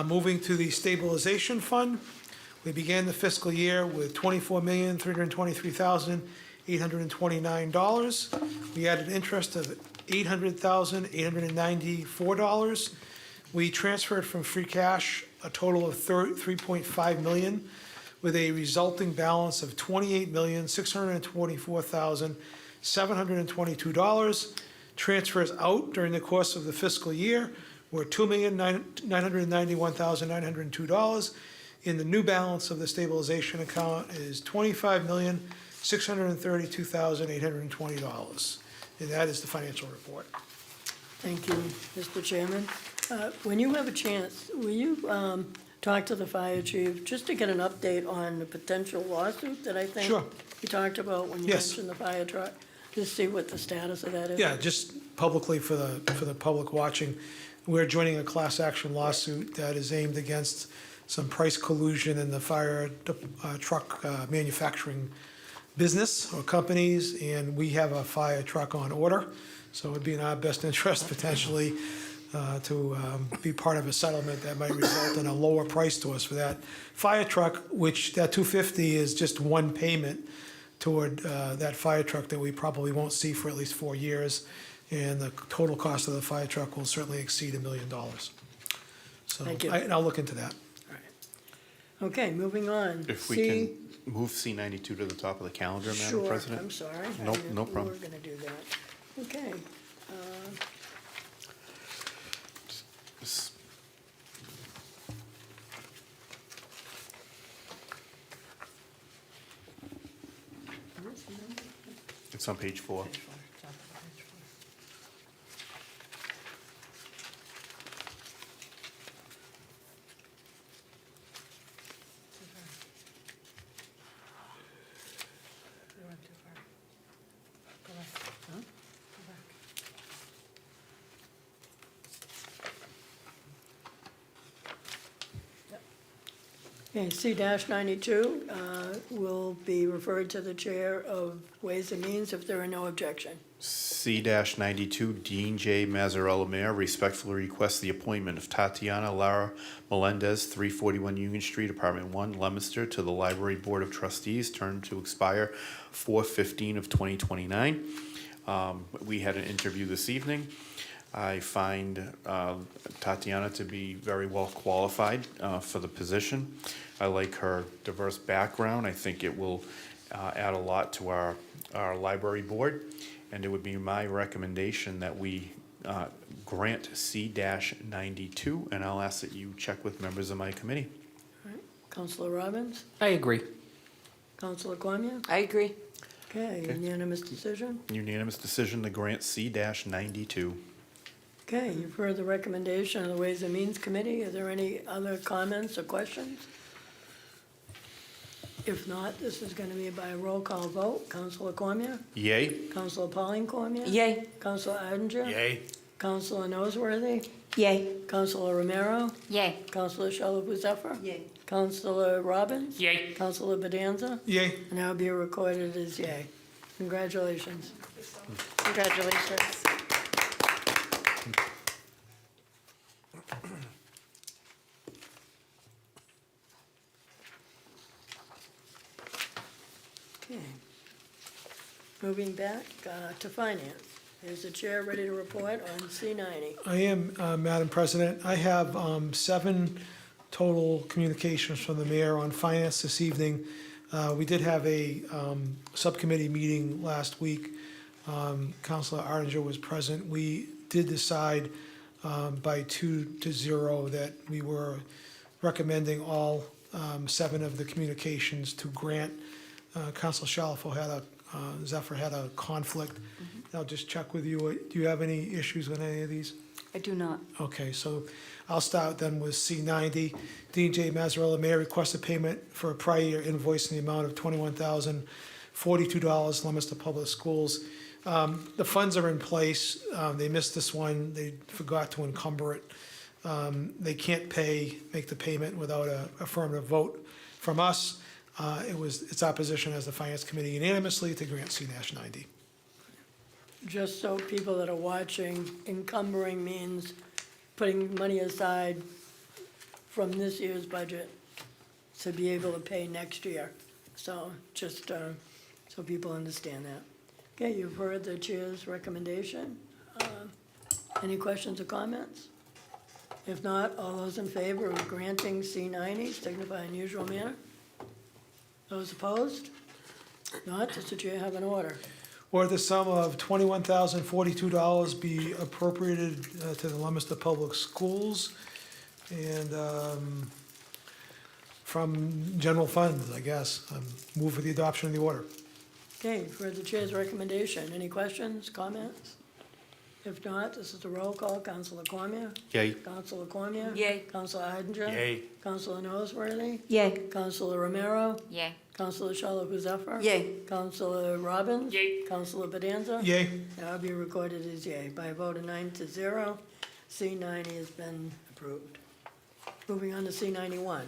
Moving to the stabilization fund, we began the fiscal year with $24,323,829. We added interest of $800,894. We transferred from free cash a total of $3.5 million, with a resulting balance of $28,624,722. Transfers out during the course of the fiscal year were $2,991,902. And the new balance of the stabilization account is $25,632,820. And that is the financial report. Thank you, Mr. Chairman. When you have a chance, will you talk to the fire chief just to get an update on the potential lawsuit that I think Sure. you talked about when you Yes. mentioned the fire truck? Just see what the status of that is? Yeah, just publicly for the public watching, we're joining a class action lawsuit that is aimed against some price collusion in the fire truck manufacturing business or companies, and we have a fire truck on order, so it would be in our best interest potentially to be part of a settlement that might result in a lower price to us for that fire truck, which that $250 is just one payment toward that fire truck that we probably won't see for at least 4 years, and the total cost of the fire truck will certainly exceed $1 million. So, Thank you. and I'll look into that. Okay, moving on. If we C- can move C92 to the top of the calendar, Madam Sure, President? I'm sorry. I Nope, didn't no know problem. we were gonna do that. Okay, S- It's on page 4. okay, C-92 will be referred to the Chair of Ways and Means if there are no objection. C-92, Dean J. Mazzarella, Mayor, respectfully request the appointment of Tatiana Lara Melendez, 341 Union Street, Apartment 1, Leominster, to the Library Board of Trustees, term to expire 4/15 of 2029. We had an interview this evening. I find Tatiana to be very well qualified for the position. I like her diverse background. I think it will add a lot to our library board, and it would be my recommendation that we grant C-92, and I'll ask that you check with members of my committee. Counselor Robbins? I agree. Counselor Cormier? I agree. Okay, unanimous decision. Unanimous decision to grant C-92. Okay, you've heard the recommendation of the Ways and Means Committee. Are there any other comments or questions? If not, this is going to be by roll call vote. Counselor Cormier? Yay? Counselor Pauline Cormier? Yay. Counselor Arndt? Yay. Counselor Noseworthy? Yay. Counselor Romero? Yay. Counselor Shalhoub Zephyr? Yay. Counselor Robbins? Yay. Counselor Bedanza? Yay. And I'll be recorded as yay. Congratulations. Congratulations. Okay. Moving back to finance. Is the chair ready to report on C90? I am, Madam President. I have 7 total communications from the mayor on finance this evening. We did have a subcommittee meeting last week. Councilor Arndt was present. We did decide by 2-0 that we were recommending all 7 of the communications to grant. Councilor Zephyr had a conflict. I'll just check with you. Do you have any issues with any of these? I do not. Okay, so I'll start then with C90. Dean J. Mazzarella, Mayor, requested payment for a prior year invoice in the amount of $21,042, Leominster Public Schools. The funds are in place. They missed this one. They forgot to encumber it. They can't make the payment without a affirmative vote from us. It's our position as the Finance Committee unanimously to grant C-90. Just so people that are watching, encumbering means putting money aside from this year's budget to be able to pay next year. So just so people understand that. Okay, you've heard the chair's recommendation. Any questions or comments? If not, all those in favor of granting C90 signify in usual manner. Those opposed? Not, does the chair have an order? Or the sum of $21,042 be appropriated to the Leominster Public Schools and from general funds, I guess. Move for the adoption of the order. Okay, for the chair's recommendation, any questions, comments? If not, this is a roll call. Counselor Cormier? Yay. Counselor Cormier? Yay. Counselor Arndt? Yay. Counselor Noseworthy? Yay. Counselor Romero? Yay. Counselor Shalhoub Zephyr? Yay. Counselor Robbins? Yay. Counselor Bedanza? Yay. And I'll be recorded as yay. By a vote of 9-0, C90 has been approved. Moving on to C91.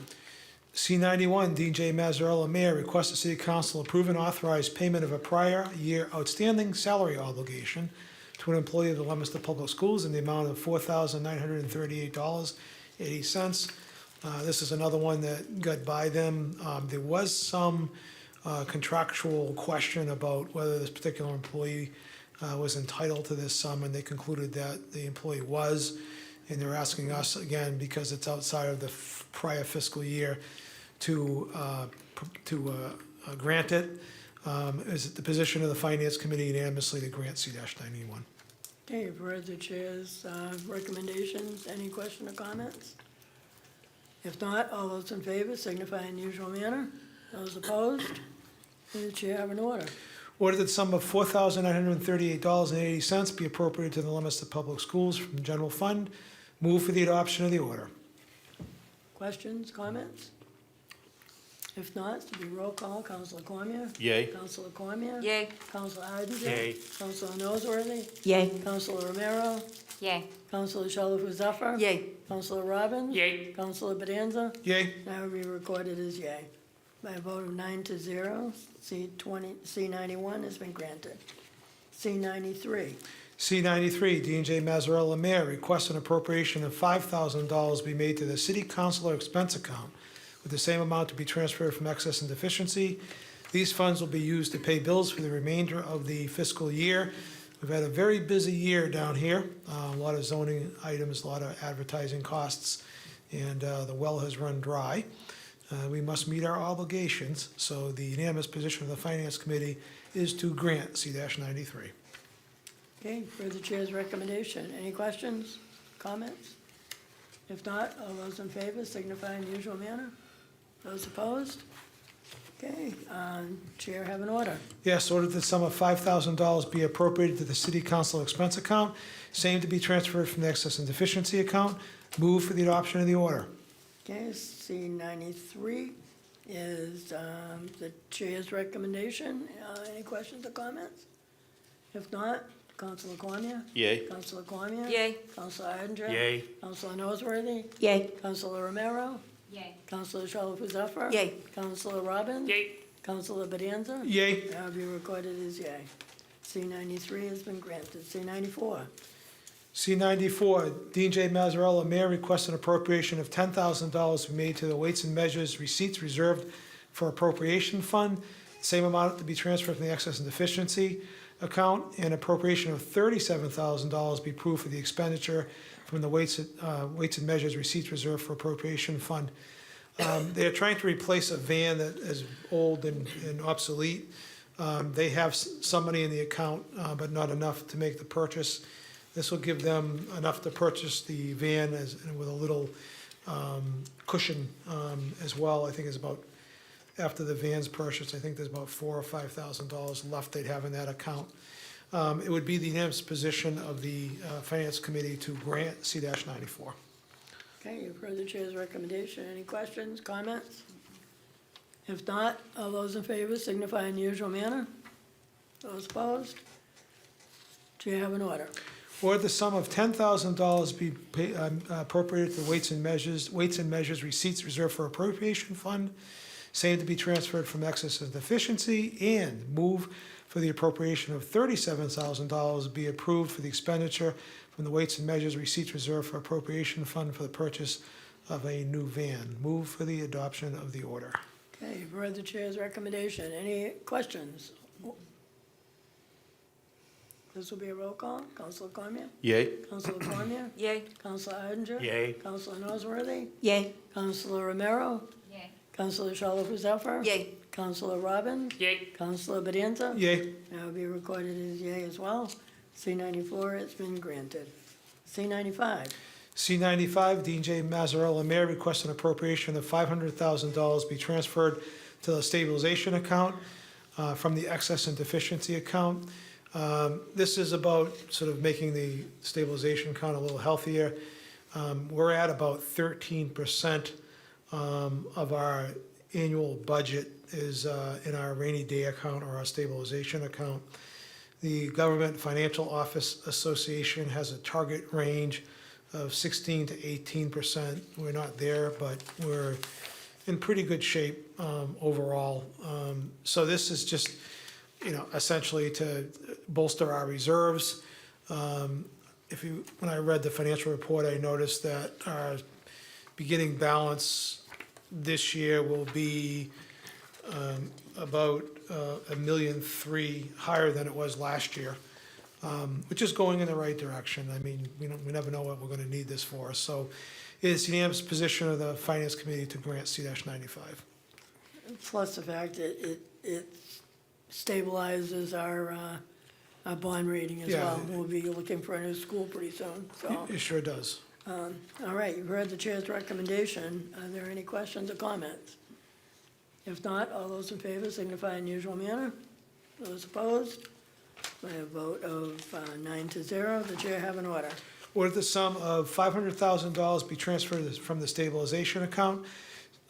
C91, Dean J. Mazzarella, Mayor, requests the City Council approve and authorize payment of a prior year outstanding salary obligation to an employee of the Leominster Public Schools in the amount of $4,938.80. This is another one that got by them. There was some contractual question about whether this particular employee was entitled to this sum, and they concluded that the employee was. And they're asking us, again, because it's outside of the prior fiscal year, to grant it. Is it the position of the Finance Committee unanimously to grant C-91? Okay, you've heard the chair's recommendations. Any question or comments? If not, all those in favor signify in usual manner. Those opposed? The chair have an order. Order that the sum of $4,938.80 be appropriated to the Leominster Public Schools from the general fund. Move for the adoption of the order. Questions, comments? If not, to be roll call. Counselor Cormier? Yay. Counselor Cormier? Yay. Counselor Arndt? Yay. Counselor Noseworthy? Yay. Counselor Romero? Yay. Counselor Shalhoub Zephyr? Yay. Counselor Robbins? Yay. Counselor Bedanza? Yay. That will be recorded as yay. By a vote of 9-0, C91 has been granted. C93. C-93, Dean J. Mazzarella, Mayor, requests an appropriation of $5,000 be made to the City Councilor expense account, with the same amount to be transferred from excess and deficiency. These funds will be used to pay bills for the remainder of the fiscal year. We've had a very busy year down here, a lot of zoning items, a lot of advertising costs, and the well has run dry. We must meet our obligations, so the unanimous position of the Finance Committee is to grant C-93. Okay, for the chair's recommendation. Any questions, comments? If not, all those in favor signify in the usual manner. Those opposed? Okay, Chair have an order. Yes, order that the sum of $5,000 be appropriated to the city council expense account, same to be transferred from the excess and deficiency account. Move for the adoption of the order. Okay, C 93 is the chair's recommendation. Any questions or comments? If not, Councilor Cormier? Yay. Councilor Cormier? Yay. Councilor Odinger? Yay. Councilor Noseworthy? Yay. Councilor Romero? Yay. Councilor Shalfo Zephyr? Yay. Councilor Robbins? Yay. Councilor Bedanza? Yay. Now be recorded as yay. C 93 has been granted. C 94. C94, Dean J. Mazzarella, Mayor, requests an appropriation of $10,000 to be made to the Weights and Measures Receipts Reserved for Appropriation Fund. Same amount to be transferred from the excess and deficiency account, and appropriation of $37,000 be approved for the expenditure from the Weights and Measures Receipts Reserved for Appropriation Fund. They're trying to replace a van that is old and obsolete. They have some money in the account, but not enough to make the purchase. This will give them enough to purchase the van with a little cushion as well. I think it's about, after the van's purchased, I think there's about $4,000 or $5,000 left they'd have in that account. It would be the unanimous position of the Finance Committee to grant C-94. Okay, you've heard the chair's recommendation. Any questions, comments? If not, all those in favor signify in the usual manner. Those opposed? Chair have an order. Or the sum of $10,000 be appropriated to the Weights and Measures Receipts Reserved for Appropriation Fund, same to be transferred from excess and deficiency, and move for the appropriation of $37,000 be approved for the expenditure from the Weights and Measures Receipts Reserved for Appropriation Fund for the purchase of a new van. Move for the adoption of the order. Okay, you've heard the chair's recommendation. Any questions? This will be a roll call. Councilor Cormier? Yay. Councilor Cormier? Yay. Councilor Odinger? Yay. Councilor Noseworthy? Yay. Councilor Romero? Yay. Councilor Shalfo Zephyr? Yay. Councilor Robbins? Yay. Councilor Bedanza? Yay. That will be recorded as yea as well. C-94 has been granted. C-95. C-95, Dean J. Mazzarella, Mayor, requests an appropriation of $500,000 be transferred to the stabilization account from the excess and deficiency account. This is about sort of making the stabilization account a little healthier. We're at about 13% of our annual budget is in our rainy day account or our stabilization account. The Government Financial Office Association has a target range of 16 to 18%. We're not there, but we're in pretty good shape overall. So this is just, essentially to bolster our reserves. When I read the financial report, I noticed that our beginning balance this year will be about $1.3 million higher than it was last year, which is going in the right direction. I mean, we never know what we're going to need this for. So it is the unanimous position of the Finance Committee to grant C-95. Plus the fact that it stabilizes our bond rating as Yeah. well. We'll be looking for a new school pretty soon, so. It sure does. All right, you've heard the chair's recommendation. Are there any questions or comments? If not, all those in favor signify in usual manner. Those opposed? By a vote of 9-0, the chair have an order. Order the sum of $500,000 be transferred from the stabilization account,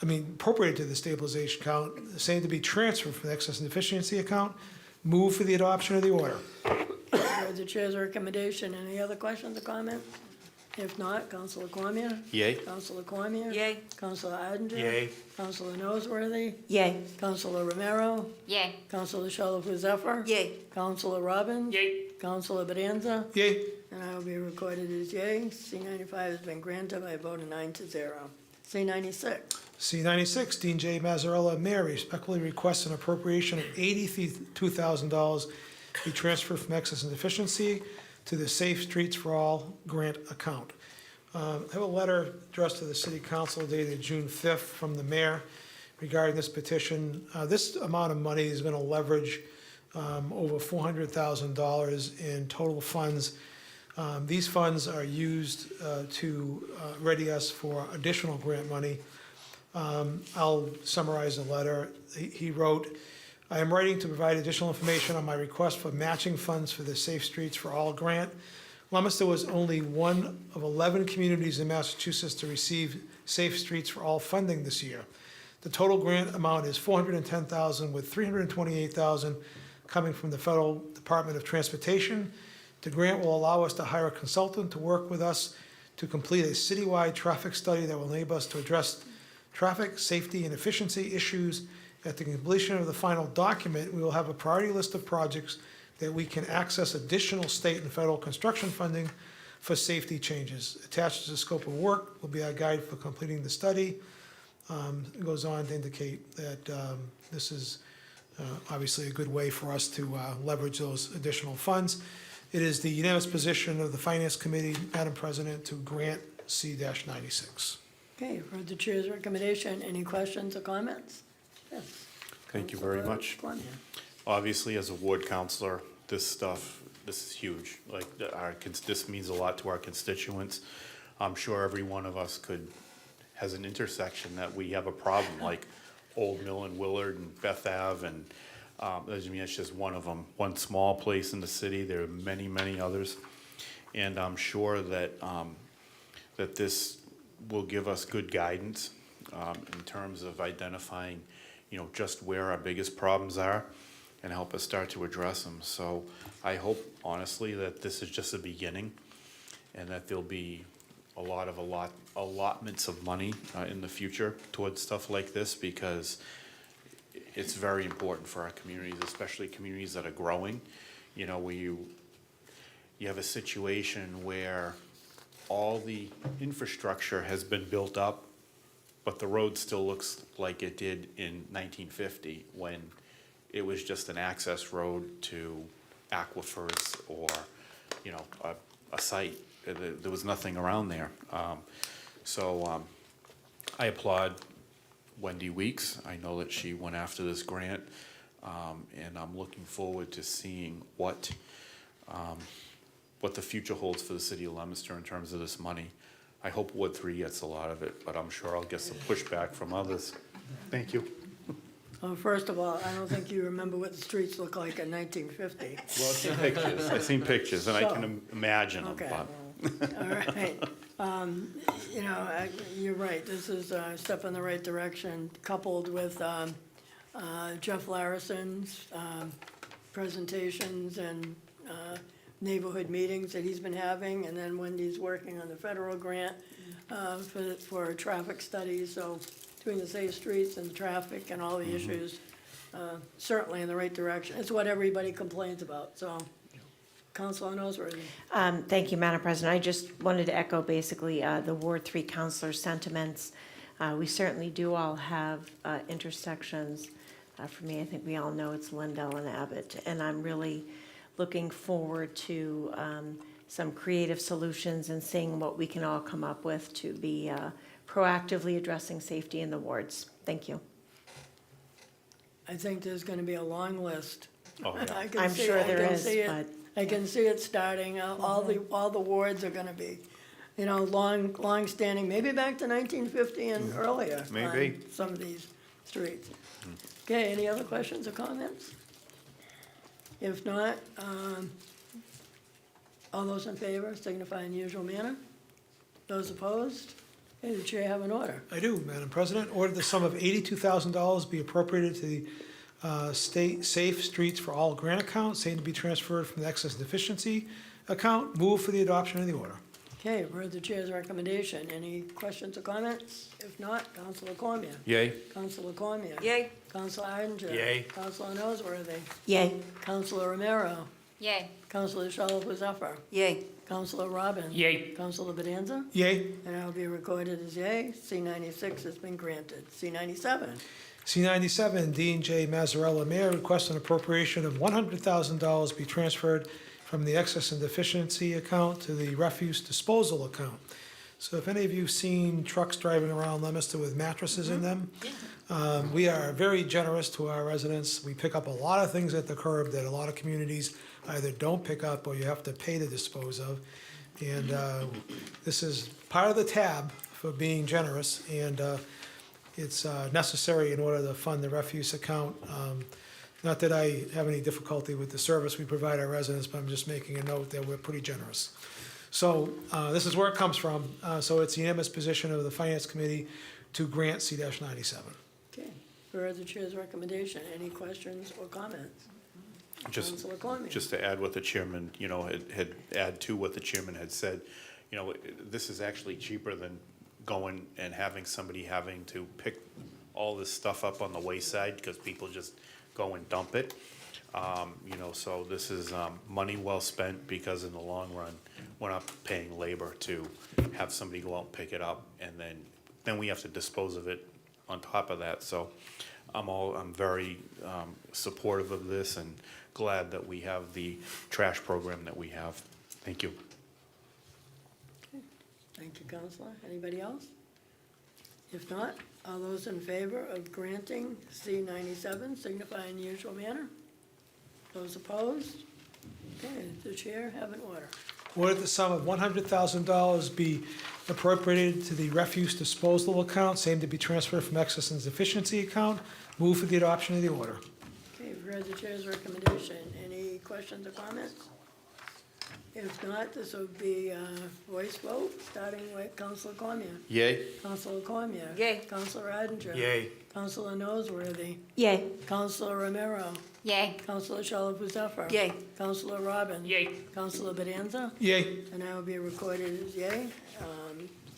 appropriated to the stabilization account, the same to be transferred from the excess and deficiency account. Move for the adoption of the order. You've heard the chair's recommendation. Any other questions or comments? If not, Councilor Cormier? Yay. Councilor Cormier? Yay. Councilor Odinger? Yay. Councilor Noseworthy? Yay. Councilor Romero? Yay. Councilor Shalfo Zephyr? Yay. Councilor Robbins? Yay. Councilor Bedanza? Yay. And I will be recorded as yea. C-95 has been granted by a vote of 9-0. C-96. C-96, Dean J. Mazzarella, Mayor, respectfully requests an appropriation of $82,000 be transferred from excess and deficiency to the Safe Streets for All grant account. I have a letter addressed to the City Council dated June 5th from the mayor regarding this petition. This amount of money is going to leverage over $400,000 in total funds. These funds are used to ready us for additional grant money. I'll summarize the letter. He wrote, "I am writing to provide additional information on my request for matching funds for the Safe Streets for All grant. Leominster was only one of 11 communities in Massachusetts to receive Safe Streets for All funding this year. The total grant amount is $410,000, with $328,000 coming from the Federal Department of Transportation. The grant will allow us to hire a consultant to work with us to complete a citywide traffic study that will enable us to address traffic, safety, and efficiency issues. At the completion of the final document, we will have a priority list of projects that we can access additional state and federal construction funding for safety changes. Attached to the scope of work will be our guide for completing the study." It goes on to indicate that this is obviously a good way for us to leverage those additional funds. It is the unanimous position of the Finance Committee, Madam President, to grant C-96. Okay, you've heard the chair's recommendation. Any questions or comments? Yes. Thank you very Councilor much. Cormier. Obviously, as a ward counselor, this is huge. Like, this means a lot to our constituents. I'm sure every one of us has an intersection that we have a problem, like Old Mill and Willard and Beth Ave, and, it's just one of them. One small place in the city, there are many, many others. And I'm sure that, that this will give us good guidance, in terms of identifying, just where our biggest problems are, and help us start to address them. So I hope, honestly, that this is just the beginning, and that there'll be allotments of money in the future towards stuff like this, because it's very important for our communities, especially communities that are growing. Where you have a situation where all the infrastructure has been built up, but the road still looks like it did in 1950, when it was just an access road to aquifers or, a site. There was nothing around there. I applaud Wendy Weeks. I know that she went after this grant, and I'm looking forward to seeing what the future holds for the city of Leominster in terms of this money. I hope Ward 3 gets a lot of it, but I'm sure I'll get some pushback from others. Thank you. Well, first of all, I don't think you remember what the streets looked like in 1950. Well, I've seen pictures, and I can imagine them, Okay. but. All right. You're right. This is a step in the right direction, coupled with Jeff Larison's presentations and neighborhood meetings that he's been having, and then Wendy's working on the federal grant for traffic studies. So between the safe streets and the traffic and all the issues, certainly in the right direction. It's what everybody complains about, so. Councilor Noseworthy. Thank you, Madam President. I just wanted to echo basically the Ward 3 councilors' sentiments. We certainly do all have intersections. For me, I think we all know it's Lindell and Abbott, and I'm really looking forward to some creative solutions and seeing what we can all come up with to be proactively addressing safety in the wards. Thank you. I think there's gonna be a long list. Oh, yeah. I can I'm see- sure I there can is, see it. but I can see it starting, all the wards are gonna be, long-standing, maybe back to 1950 and earlier. Maybe. On some of these streets. Okay, any other questions or comments? If not, all those in favor signify in the usual manner. Those opposed? Okay, the chair have an order. I do, Madam President. Order the sum of $82,000 be appropriated to the State Safe Streets for All grant account, same to be transferred from the excess deficiency account. Move for the adoption of the order. Okay, we've heard the chair's recommendation. Any questions or comments? If not, Councilor Cormier. Yay. Councilor Cormier. Yay. Councilor Iringer. Yay. Councilor Noseworthy. yay. Councilor Romero. Yay. Councilor Shalfo Zephyr. Yay. Councilor Robin. Yay. Councilor Bedanza. Yay. And I'll be recorded as yay. C-96 has been granted. C-97. C-97, Dean J. Mazzarella, Mayor, requests an appropriation of $100,000 be transferred from the excess and deficiency account to the refuse disposal account. So if any of you have seen trucks driving around Leominster with mattresses in them, we are very generous to our residents. We pick up a lot of things at the curb that a lot of communities either don't pick up or you have to pay to dispose of. And this is part of the tab for being generous. And It's necessary in order to fund the refuse account. Not that I have any difficulty with the service we provide our residents, but I'm just making a note that we're pretty generous. So this is where it comes from. So it's the unanimous position of the Finance Committee to grant C-97. Okay, per the chair's recommendation, any questions or comments? Councilor Cormier. Just to add what the chairman, had add to what the chairman had said, this is actually cheaper than going and having somebody having to pick all this stuff up on the wayside, because people just go and dump it. So this is money well spent, because in the long run, we're not paying labor to have somebody go out and pick it up, and then we have to dispose of it on top of that. So I'm very supportive of this and glad that we have the trash program that we have. Thank you. Thank you, Counselor. Anybody else? If not, all those in favor of granting C-97 signify in the usual manner. Those opposed? Okay, the chair have an order. Order that the sum of $100,000 be appropriated to the refuse disposal account, same to be transferred from excess and deficiency account. Move for the adoption of the order. Okay, you've heard the chair's recommendation. Any questions or comments? If not, this will be a voice vote, starting with Counselor Cormier. Yay? Counselor Cormier. Yay. Counselor Adinger. Yay. Counselor Noseworthy. Yay. Counselor Romero. Yay. Counselor Shalfo Zephyr. Yay. Counselor Robin. Yay. Counselor Bedanza. Yay. And I will be recorded as yay.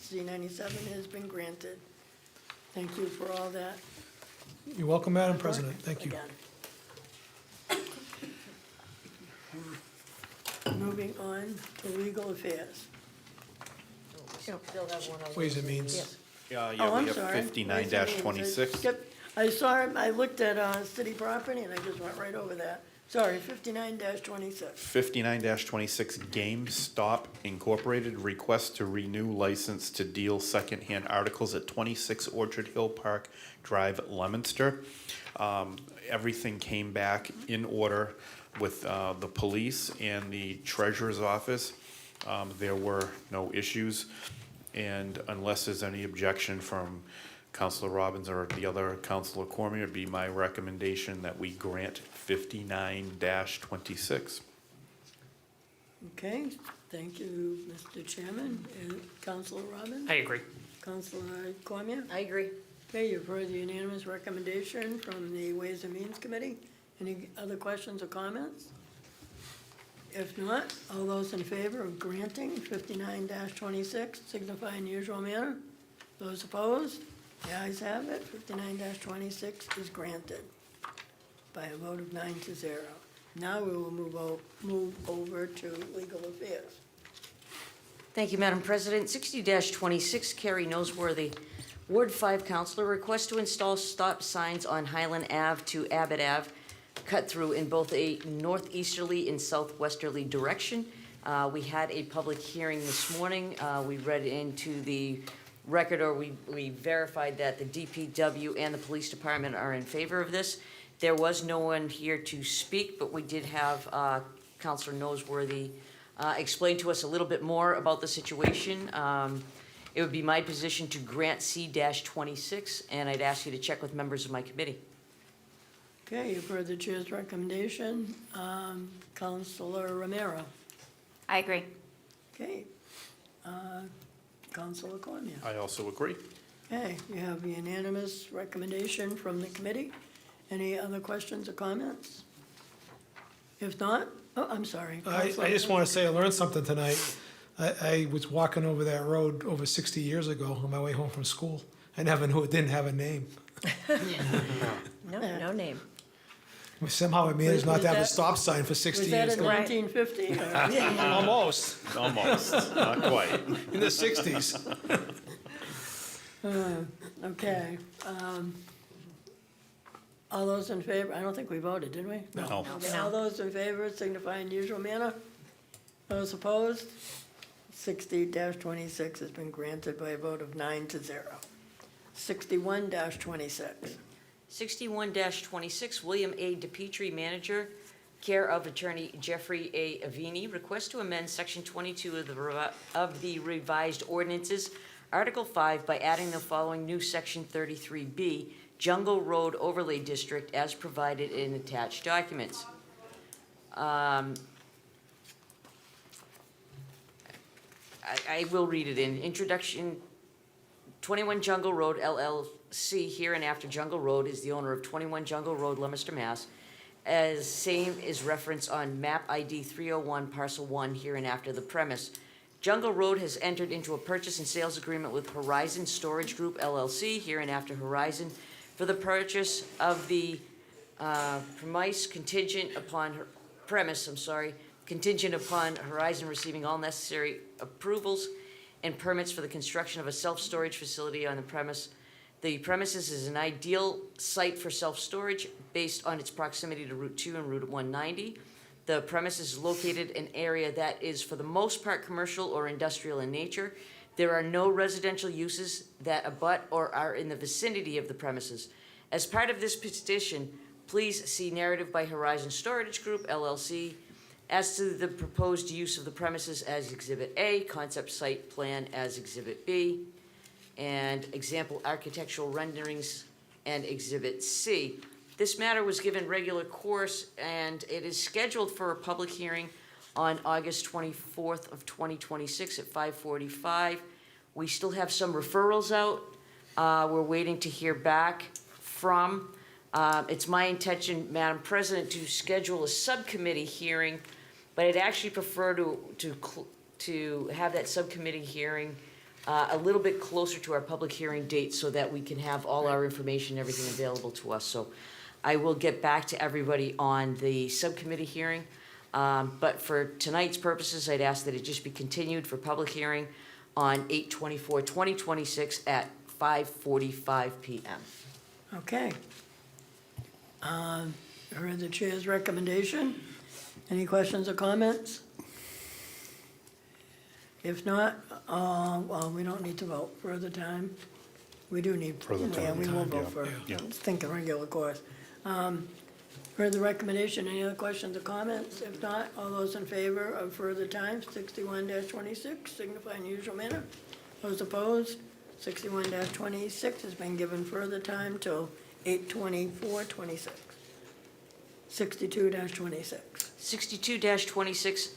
C-97 has been granted. Thank you for all that. You're welcome, Madam President. Thank you. Again. Moving on to legal affairs. Still have one other. Ways and Means. Yeah, Oh, we I'm have sorry. 59-26. I saw, I looked at city property and I just went right over that. Sorry, 59-26. 59-26 GameStop Incorporated request to renew license to deal secondhand articles at 26 Orchard Hill Park Drive, Leominster. Everything came back in order with the police and the treasurer's office. There were no issues, and unless there's any objection from Councilor Robbins or the other Councilor Cormier, it'd be my recommendation that we grant 59-26. Okay, thank you, Mr. Chairman. Councilor Robbins? I agree. Councilor Cormier? I agree. Okay, you've heard the unanimous recommendation from the Ways and Means Committee. Any other questions or comments? If not, all those in favor of granting 59-26 signify in the usual manner. Those opposed? The ayes have it. 59-26 is granted by a vote of 9-0. Now we will move over to legal affairs. Thank you, Madam President. 60-26, Carrie Noseworthy, Ward 5 Councilor, request to install stop signs on Highland Ave to Abbott Ave, cut through in both a northeasterly and southwesterly direction. We had a public hearing this morning. We read into the record, or we verified that the DPW and the police department are in favor of this. There was no one here to speak, but we did have Councilor Noseworthy explain to us a little bit more about the situation. It would be my position to grant C-26, and I'd ask you to check with members of my committee. Okay, you've heard the chair's recommendation. Councilor Romero. I agree. Okay. Councilor Cormier. I also agree. Okay, you have a unanimous recommendation from the committee. Any other questions or comments? If not, I'm sorry. I just want to say I learned something tonight. I was walking over that road over 60 years ago on my way home from school. I never knew it didn't have a name. No name. Somehow I managed not to have a Was that- stop sign for 60 Was that years. in Right. 1950? Almost, Almost, not quite. in the 60s. Okay. All those in favor, I don't think we voted, did we? No. Okay, all those in favor signify in the usual manner. Those opposed? 60-26 has been granted by a vote of 9-0. 61-26. 61-26, William A. DePietri, manager, care of attorney Jeffrey A. Avini, request to amend section 22 of the revised ordinances Article 5 by adding the following new Section 33B, Jungle Road Overlay District, as provided in attached documents. I will read it in. Introduction, 21 Jungle Road LLC, hereinafter Jungle Road, is the owner of 21 Jungle Road, Leominster, Mass. As same is referenced on map ID 301, parcel 1, hereinafter the premise. Jungle Road has entered into a purchase and sales agreement with Horizon Storage Group LLC, hereinafter Horizon, for the purchase of the contingent upon Horizon receiving all necessary approvals and permits for the construction of a self-storage facility on the premise. The premises is an ideal site for self-storage based on its proximity to Route 2 and Route 190. The premises is located in an area that is for the most part commercial or industrial in nature. There are no residential uses that abut or are in the vicinity of the premises. As part of this petition, please see narrative by Horizon Storage Group LLC as to the proposed use of the premises as Exhibit A, concept site plan as Exhibit B, and example architectural renderings and Exhibit C. This matter was given regular course, and it is scheduled for a public hearing on August 24th of 2026 at 5:45. We still have some referrals out. We're waiting to hear back from. It's my intention, Madam President, to schedule a subcommittee hearing, but I'd actually prefer to have that subcommittee hearing a little bit closer to our public hearing date so that we can have all our information, everything available to us. So I will get back to everybody on the subcommittee hearing. But for tonight's purposes, I'd ask that it just be continued for public hearing on 8/24/2026 at 5:45 PM. Okay. Heard the chair's recommendation. Any questions or comments? If not, well, we don't need to vote. Further time? We do need. Further time. Yeah, we will Time, vote yeah, for, yeah. I was thinking regular course. Heard the recommendation. Any other questions or comments? If not, all those in favor of further time, 61-26, signify in usual manner. Those opposed, 61-26 has been given further time till 8/24/26. 62-26. 62-26,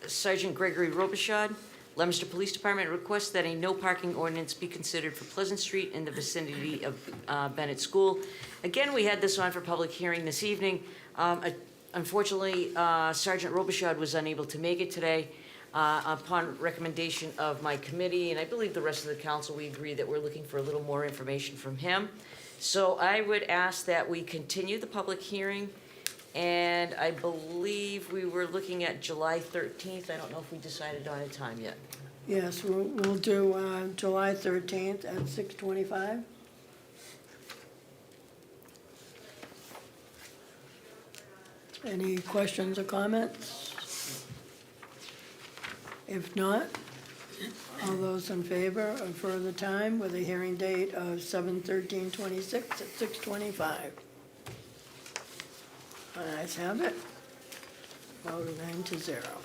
Sergeant Gregory Robichaud, Leominster Police Department, requests that a no parking ordinance be considered for Pleasant Street in the vicinity of Bennett School. Again, we had this on for public hearing this evening. Unfortunately, Sergeant Robichaud was unable to make it today. Upon recommendation of my committee, and I believe the rest of the council, we agree that we're looking for a little more information from him. So I would ask that we continue the public hearing, and I believe we were looking at July 13th. I don't know if we decided on a time yet. Yes, we'll do July 13th at 6:25. Any questions or comments? If not, all those in favor of further time with a hearing date of 7/13/26 at 6:25. Ayes have it. Vote 9-0.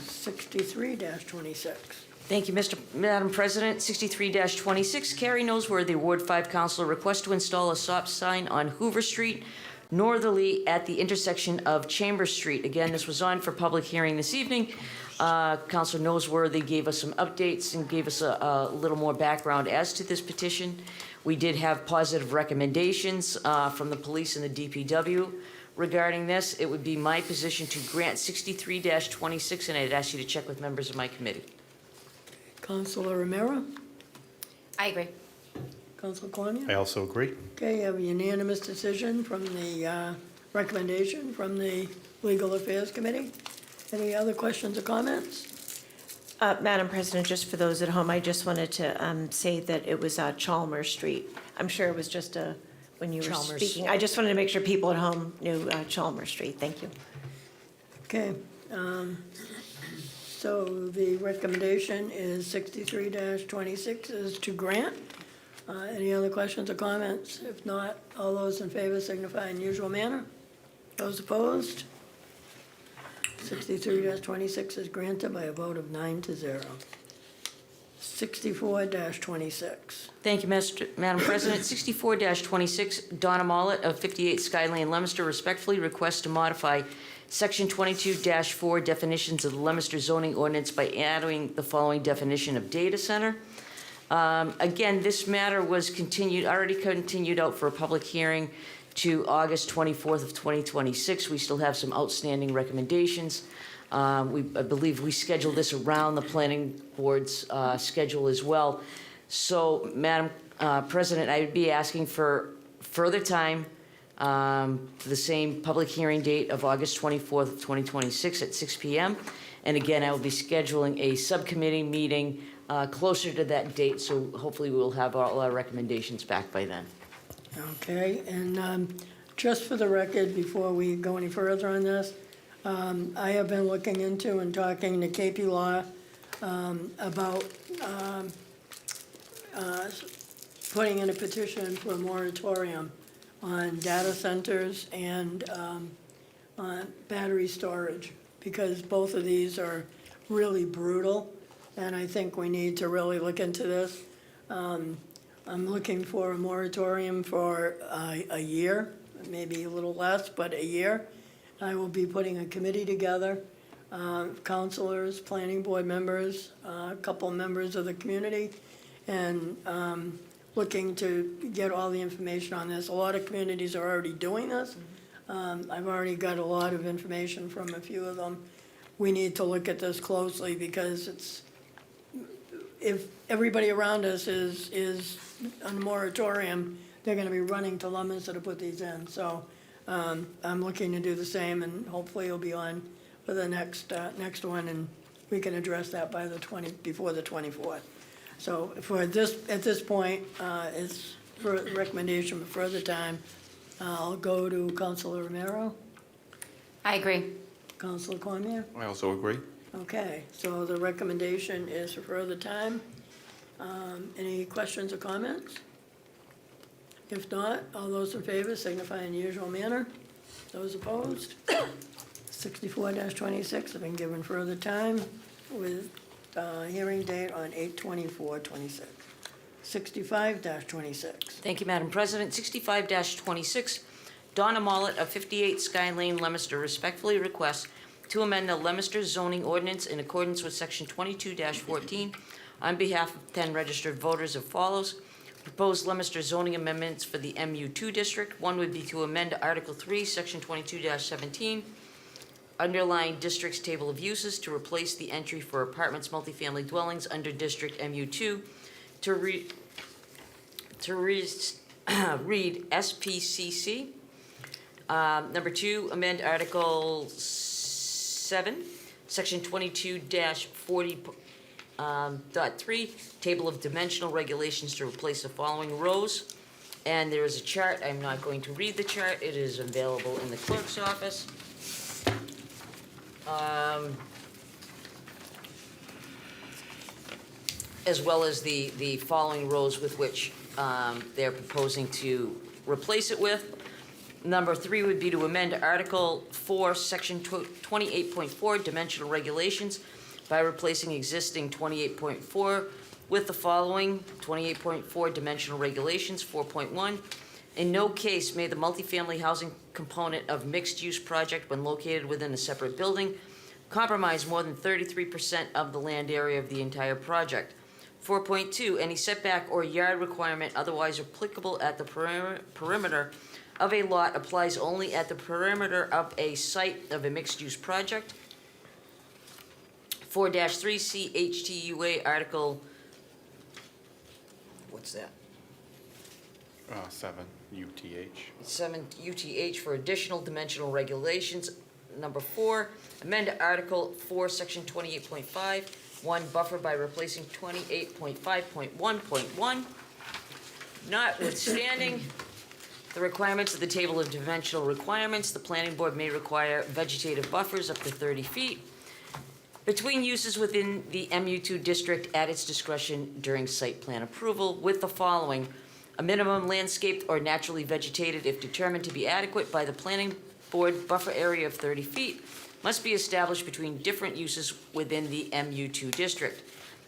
63-26. Thank you, Madam President. 63-26, Carrie Noseworthy, Ward 5 Councilor, request to install a stop sign on Hoover Street northerly at the intersection of Chambers Street. Again, this was on for public hearing this evening. Councilor Noseworthy gave us some updates and gave us a little more background as to this petition. We did have positive recommendations from the police and the DPW regarding this. It would be my position to grant 63-26, and I'd ask you to check with members of my committee. Councilor Romero? I agree. Councilor Cormier? I also agree. Okay, you have a unanimous decision from the recommendation from the Legal Affairs Committee. Any other questions or comments? Madam President, just for those at home, I just wanted to say that it was Chalmers Street. I'm sure it was just when you were Chalmers. speaking. I just wanted to make sure people at home knew Chalmers Street. Thank you. Okay, so the recommendation is 63-26 is to grant. Any other questions or comments? If not, all those in favor signify in usual manner. Those opposed? 63-26 is granted by a vote of 9-0. 64-26. Thank you, Madam President. 64-26, Donna Mollett of 58 Skylane, Leominster, respectfully requests to modify Section 22-4 definitions of the Leominster zoning ordinance by adding the following definition of data center. Again, this matter was already continued out for a public hearing to August 24th of 2026. We still have some outstanding recommendations. I believe we scheduled this around the planning board's schedule as well. So, Madam President, I would be asking for further time for the same public hearing date of August 24th of 2026 at 6 p.m. And again, I will be scheduling a subcommittee meeting closer to that date, so hopefully we will have all our recommendations back by then. Okay, and just for the record, before we go any further on this, I have been looking into and talking to KP Law about putting in a petition for a moratorium on data centers and on battery storage, because both of these are really brutal, and I think we need to really look into this. I'm looking for a moratorium for a year, maybe a little less, but a year. I will be putting a committee together, counselors, planning board members, a couple members of the community, and looking to get all the information on this. A lot of communities are already doing this. I've already got a lot of information from a few of them. We need to look at this closely because if everybody around us is on a moratorium, they're gonna be running to Leominster to put these in. So I'm looking to do the same, and hopefully it'll be on for the next one, and we can address that by before the 24th. So at this point, it's for recommendation for further time. I'll go to Councilor Romero, I agree. Councilor Cormier. I also agree. Okay, so the recommendation is for further time. Any questions or comments? If not, all those in favor signify in the usual manner. Those opposed? 64-26 have been given further time with hearing date on 8/24/26. 65-26. Thank you, Madam President. 65-26, Donna Mollett of 58 Skylane, Leominster, respectfully requests to amend the Leominster zoning ordinance in accordance with Section 22-14 on behalf of 10 registered voters as follows. Proposed Leominster zoning amendments for the MU2 district. One would be to amend Article 3, Section 22-17, underlying district's table of uses to replace the entry for apartments, multifamily dwellings under District MU2 to read SPCC. Number 2, amend Article 7, Section 22-40.3, table of dimensional regulations to replace the following rows. And there is a chart. I'm not going to read the chart. It is available in the clerk's office. As well as the following rows with which they're proposing to replace it with. Number 3 would be to amend Article 4, Section 28.4, dimensional regulations, by replacing existing 28.4 with the following 28.4 dimensional regulations. 4.1, in no case may the multifamily housing component of mixed-use project, when located within a separate building, compromise more than 33% of the land area of the entire project. 4.2, any setback or yard requirement otherwise applicable at the perimeter of a lot applies only at the perimeter of a site of a mixed-use project. 4-3, CHTUA Article, what's that? 7 UTH. 7 UTH for additional dimensional regulations. Number 4, amend Article 4, Section 28.5, 1 buffer by replacing 28.5.1.1. Notwithstanding the requirements of the table of dimensional requirements, the planning board may require vegetative buffers up to 30 feet between uses within the MU2 district at its discretion during site plan approval, with the following: a minimum landscaped or naturally vegetated, if determined to be adequate by the planning board, buffer area of 30 feet must be established between different uses within the MU2 district.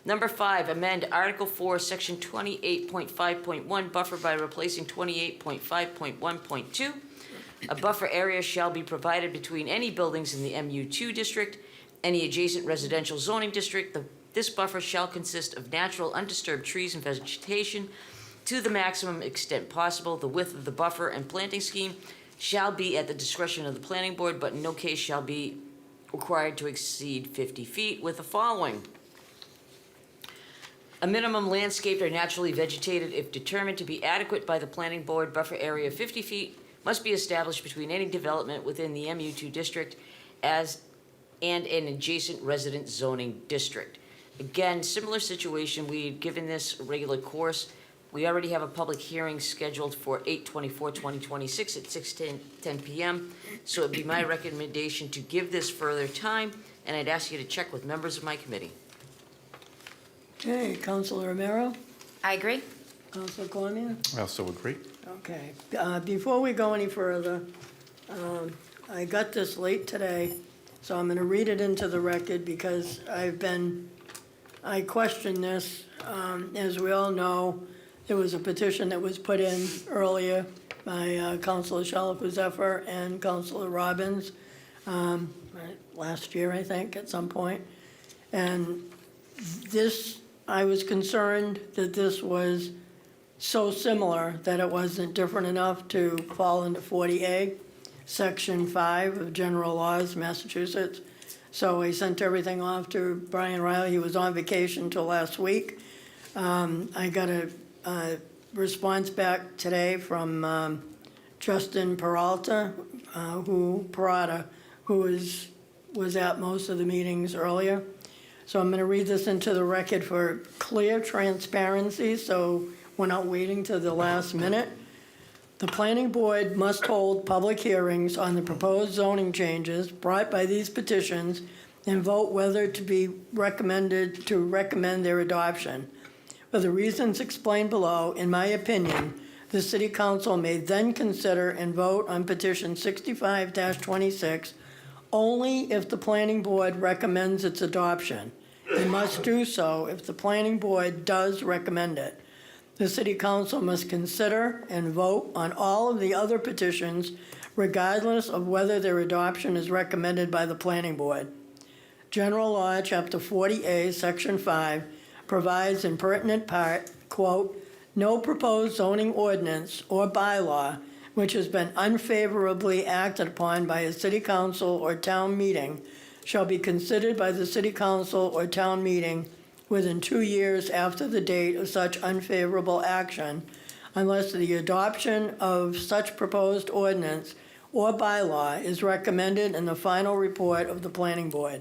Number 5, amend Article 4, Section 28.5.1, buffer by replacing 28.5.1.2. A buffer area shall be provided between any buildings in the MU2 district, any adjacent residential zoning district. This buffer shall consist of natural undisturbed trees and vegetation to the maximum extent possible. The width of the buffer and planting scheme shall be at the discretion of the planning board, but in no case shall be required to exceed 50 feet with the following. A minimum landscaped or naturally vegetated, if determined to be adequate by the planning board, buffer area of 50 feet must be established between any development within the MU2 district and an adjacent resident zoning district. Again, similar situation, we've given this a regular course. We already have a public hearing scheduled for 8/24/2026 at 6:10 p.m. So it'd be my recommendation to give this further time, and I'd ask you to check with members of my committee. Okay, Counselor Romero, I agree. Counselor Cormier? I also agree. Okay, before we go any further, I got this late today, so I'm gonna read it into the record because I questioned this. As we all know, there was a petition that was put in earlier by Counselor Shalfo-Zephyr and Counselor Robbins, last year, I think, at some point. And this, I was concerned that this was so similar that it wasn't different enough to fall into 40A, Section 5 of General Laws, Massachusetts. So I sent everything off to Brian Riley. He was on vacation till last week. I got a response back today from Justin Peralta, who was at most of the meetings earlier. So I'm going to read this into the record for clear transparency, so we're not waiting till the last minute. The planning board must hold public hearings on the proposed zoning changes brought by these petitions and vote whether to recommend their adoption. For the reasons explained below, in my opinion, the city council may then consider and vote on petition 65-26 only if the planning board recommends its adoption. They must do so if the planning board does recommend it. The city council must consider and vote on all of the other petitions regardless of whether their adoption is recommended by the planning board. General Law, Chapter 40A, Section 5, provides in pertinent part, quote, "No proposed zoning ordinance or bylaw which has been unfavorably acted upon by a city council or town meeting shall be considered by the city council or town meeting within 2 years after the date of such unfavorable action, unless the adoption of such proposed ordinance or bylaw is recommended in the final report of the planning board.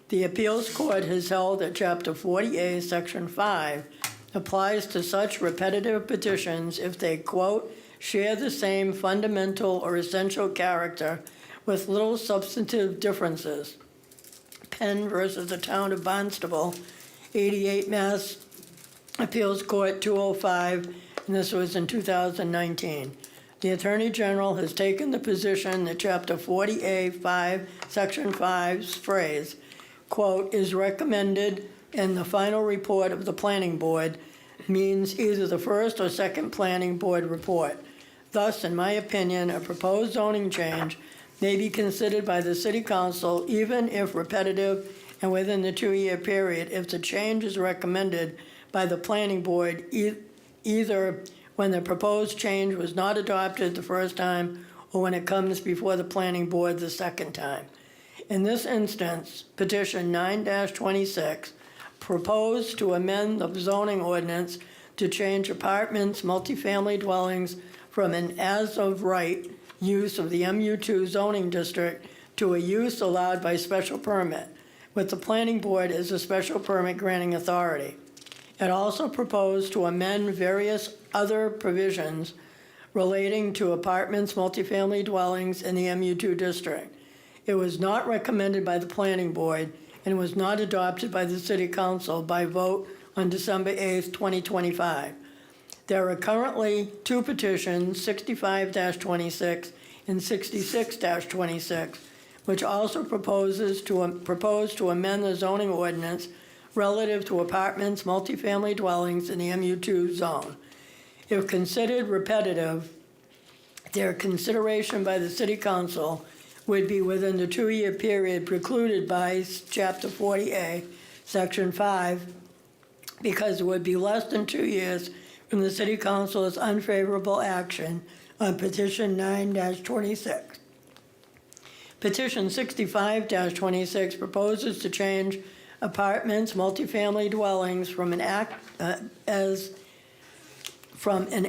The appeals court has held that Chapter 40A, Section 5 applies to such repetitive petitions if they, quote, share the same fundamental or essential character with little substantive differences." Penn versus the Town of Barnstable, 88 Mass Appeals Court 205, and this was in 2019. The Attorney General has taken the position that Chapter 40A, Section 5's phrase, quote, "is recommended in the final report of the planning board," means either the first or second planning board report. Thus, in my opinion, a proposed zoning change may be considered by the city council even if repetitive and within the 2-year period if the change is recommended by the planning board either when the proposed change was not adopted the first time or when it comes before the planning board the second time. In this instance, petition 9-26 proposed to amend the zoning ordinance to change apartments, multifamily dwellings from an as-of-right use of the MU2 zoning district to a use allowed by special permit, with the planning board as a special permit granting authority. It also proposed to amend various other provisions relating to apartments, multifamily dwellings in the MU2 district. It was not recommended by the planning board and was not adopted by the city council by vote on December 8th, 2025. There are currently 2 petitions, 65-26 and 66-26, which also propose to amend the zoning ordinance relative to apartments, multifamily dwellings in the MU2 zone. If considered repetitive, their consideration by the city council would be within the 2-year period precluded by Chapter 40A, Section 5, because it would be less than 2 years from the city council's unfavorable action on petition 9-26. Petition 65-26 proposes to change apartments, multifamily dwellings from an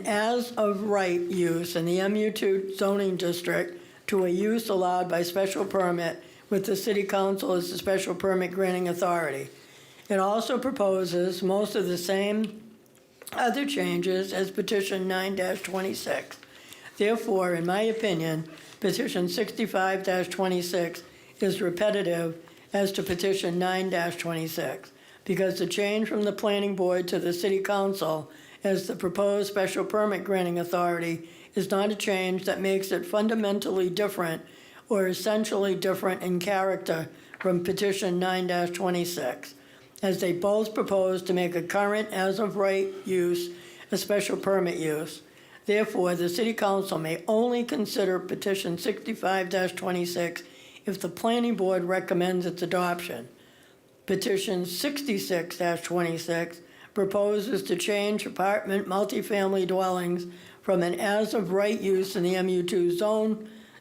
as-of-right use in the MU2 zoning district to a use allowed by special permit with the city council as the special permit granting authority. It also proposes most of the same other changes as petition 9-26. Therefore, in my opinion, petition 65-26 is repetitive as to petition 9-26, because the change from the planning board to the city council as the proposed special permit granting authority is not a change that makes it fundamentally different or essentially different in character from petition 9-26, as they both propose to make a current as-of-right use a special permit use. Therefore, the city council may only consider petition 65-26 if the planning board recommends its adoption. Petition 66-26 proposes to change apartment multifamily dwellings from an as-of-right use in the MU2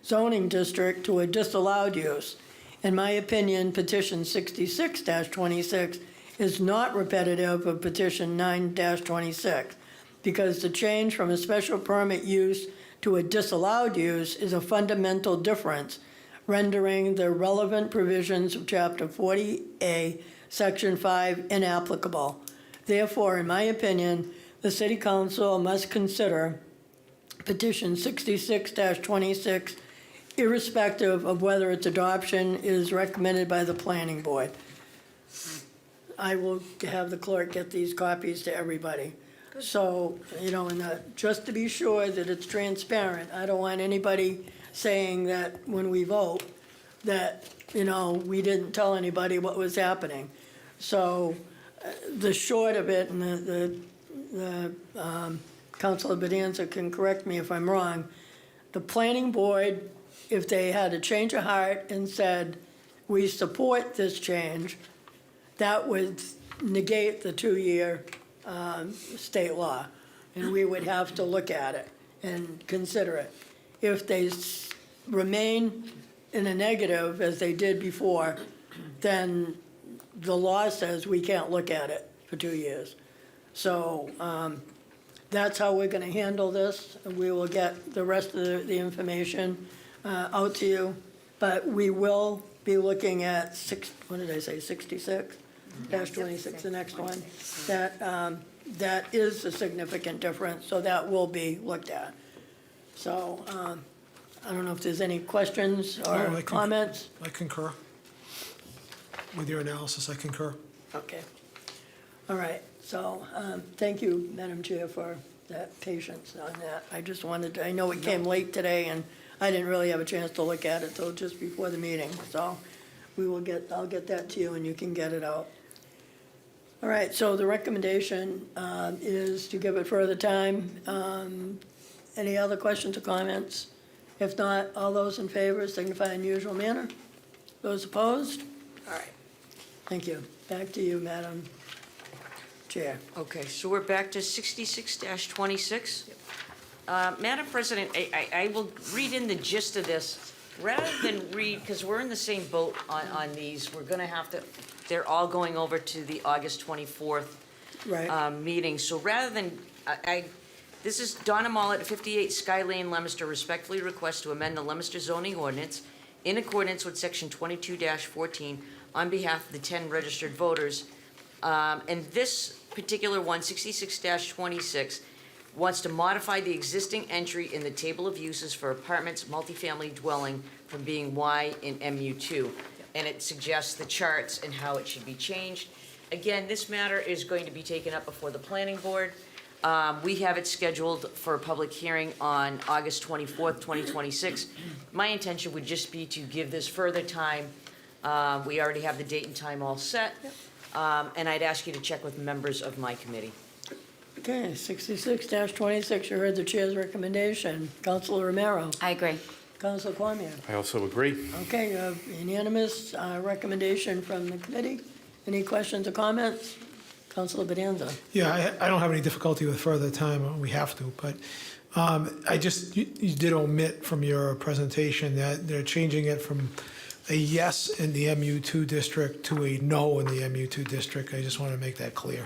zoning district to a disallowed use. In my opinion, petition 66-26 is not repetitive of petition 9-26, because the change from a special permit use to a disallowed use is a fundamental difference, rendering the relevant provisions of Chapter 40A, Section 5 inapplicable. Therefore, in my opinion, the City Council must consider petition 66-26 irrespective of whether its adoption is recommended by the Planning Board. I will have the clerk get these copies to everybody. So, just to be sure that it's transparent, I don't want anybody saying that when we vote, that, we didn't tell anybody what was happening. So, the short of it, and the Councilor Bedanza can correct me if I'm wrong, the planning board, if they had a change of heart and said, we support this change, that would negate the 2-year state law, and we would have to look at it and consider it. If they remain in a negative, as they did before, then the law says we can't look at it for 2 years. So that's how we're going to handle this. We will get the rest of the information out to you, but we will be looking at 66-26, the next one. That is a significant difference, so that will be looked at. So I don't know if there's any questions or comments. I concur. With your analysis, I concur. Okay. All right. So thank you, Madam Chair, for that patience on that. I just wanted to, I know it came late today, and I didn't really have a chance to look at it till just before the meeting. So I'll get that to you, and you can get it out. All right, so the recommendation is to give it further time. Any other questions or comments? If not, all those in favor signify in usual manner. Those opposed? All right. Thank you. Back to you, Madam Chair. Okay, so we're back to 66-26. Madam President, I will read in the gist of this. Rather than read, because we're in the same boat on these, we're going to have to, they're all going over to the August 24th Right. meeting. So rather than, this is Donna Mollett, 58 Sky Lane, Leominster, respectfully requests to amend the Leominster zoning ordinance in accordance with Section 22-14 on behalf of the 10 registered voters. And this particular one, 66-26, wants to modify the existing entry in the table of uses for apartments, multifamily dwelling from being Y in MU2. And it suggests the charts and how it should be changed. Again, this matter is going to be taken up before the planning board. We have it scheduled for a public hearing on August 24th, 2026. My intention would just be to give this further time. We already have the date and time all set. And I'd ask you to check with members of my committee. Okay, 66-26, you heard the chair's recommendation. Counselor Romero, I agree. Counselor Cormier. I also agree. Okay, you have unanimous recommendation from the committee. Any questions or comments? Counselor Bedanza. Yeah, I don't have any difficulty with further time, we have to, but you did omit from your presentation that they're changing it from a yes in the MU2 district to a no in the MU2 district. I just want to make that clear.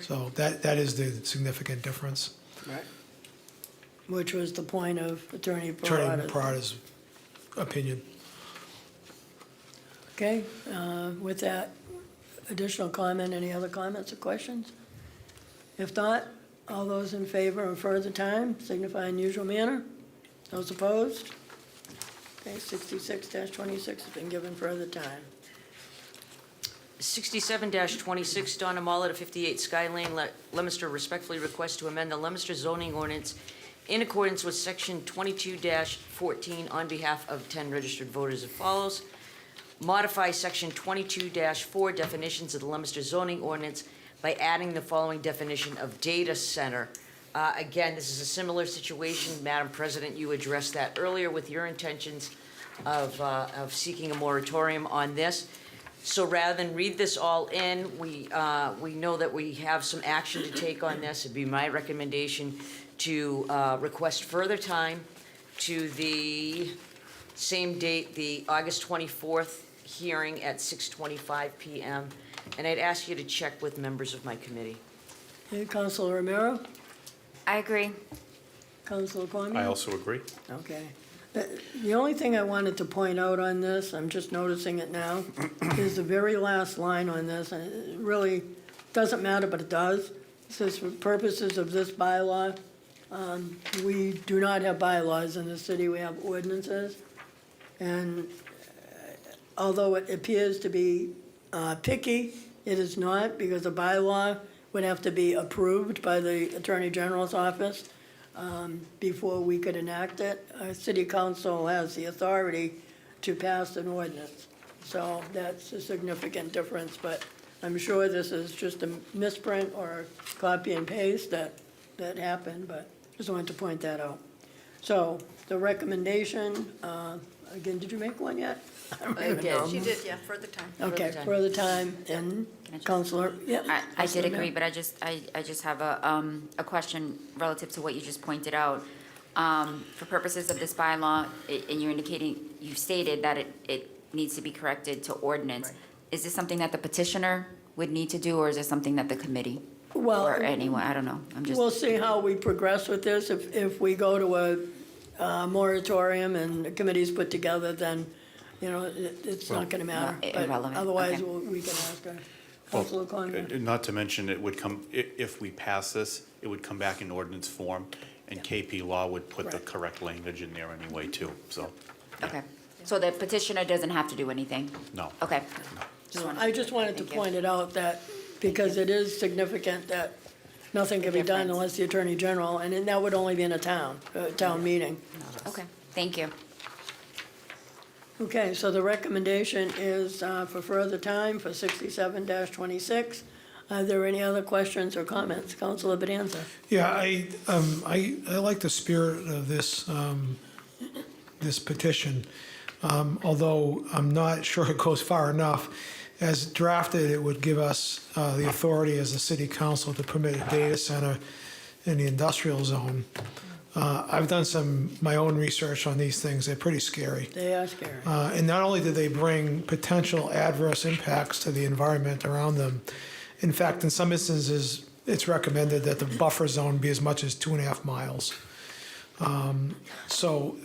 So that is the significant difference. Right. Which was the point of Attorney Attorney Parada's. Parada's opinion. Okay, with that additional comment, any other comments or questions? If not, all those in favor of further time signify in usual manner. Those opposed? Okay, 66-26 has been given further time. 67-26, Donna Muller, 58 Sky Lane, Leominster, respectfully requests to amend the Leominster zoning ordinance in accordance with Section 22-14 on behalf of 10 registered voters as follows. Modify Section 22-4 definitions of the Leominster zoning ordinance by adding the following definition of data center. Again, this is a similar situation. Madam President, you addressed that earlier with your intentions of seeking a moratorium on this. So rather than read this all in, we know that we have some action to take on this. It'd be my recommendation to request further time to the same date, the August 24th hearing at 6:25 p.m. And I'd ask you to check with members of my committee. Okay, Counselor Romero, I agree. Counselor Cormier? I also agree. Okay. The only thing I wanted to point out on this, I'm just noticing it now, is the very last line on this, and it really doesn't matter, but it does. It says, for purposes of this bylaw, we do not have bylaws in the city, we have ordinances. And although it appears to be picky, it is not, because a bylaw would have to be approved by the Attorney General's office before we could enact it. Our city council has the authority to pass an ordinance. So that's a significant difference, but I'm sure this is just a misprint or copy and paste that happened, but just wanted to point that out. So the recommendation, again, did you make one yet? I don't even know. She did, yeah, further time. Okay, Further time. further time, and Can I just- Counselor, yeah. I did Counselor agree, Mayor. but I just have a question relative to what you just pointed out. For purposes of this bylaw, and you're indicating, you've stated that it needs to be corrected to ordinance. Is this something that the petitioner would need to do, or is this something that the committee? Well, Or anyone, I don't know, I'm just. we'll see how we progress with this. If we go to a moratorium and the committee's put together, then, you know, it's not gonna matter. No, But irrelevant, otherwise, okay. we can ask her. Well, Counselor Conlon. Not to mention, it would come, if we pass this, it would come back in ordinance form, and KP Law would put the Right. correct language in there anyway, too, so. Okay, so the petitioner doesn't have to do anything? No. Okay. I just wanted to Thank you. point it out that, because it is significant that nothing can be done difference. unless the Attorney General, and then that would only be in a town meeting. Okay, thank you. Okay, so the recommendation is for further time for 67-26. Are there any other questions or comments? Counselor Bedanza? Yeah, I like the spirit of this, this petition, although I'm not sure it goes far enough. As drafted, it would give us the authority as a city council to permit a data center in the industrial zone. I've done my own research on these things. They're pretty scary. They are scary. And not only do they bring potential adverse impacts to the environment around them, in fact, in some instances, it's recommended that the buffer zone be as much as 2.5 miles.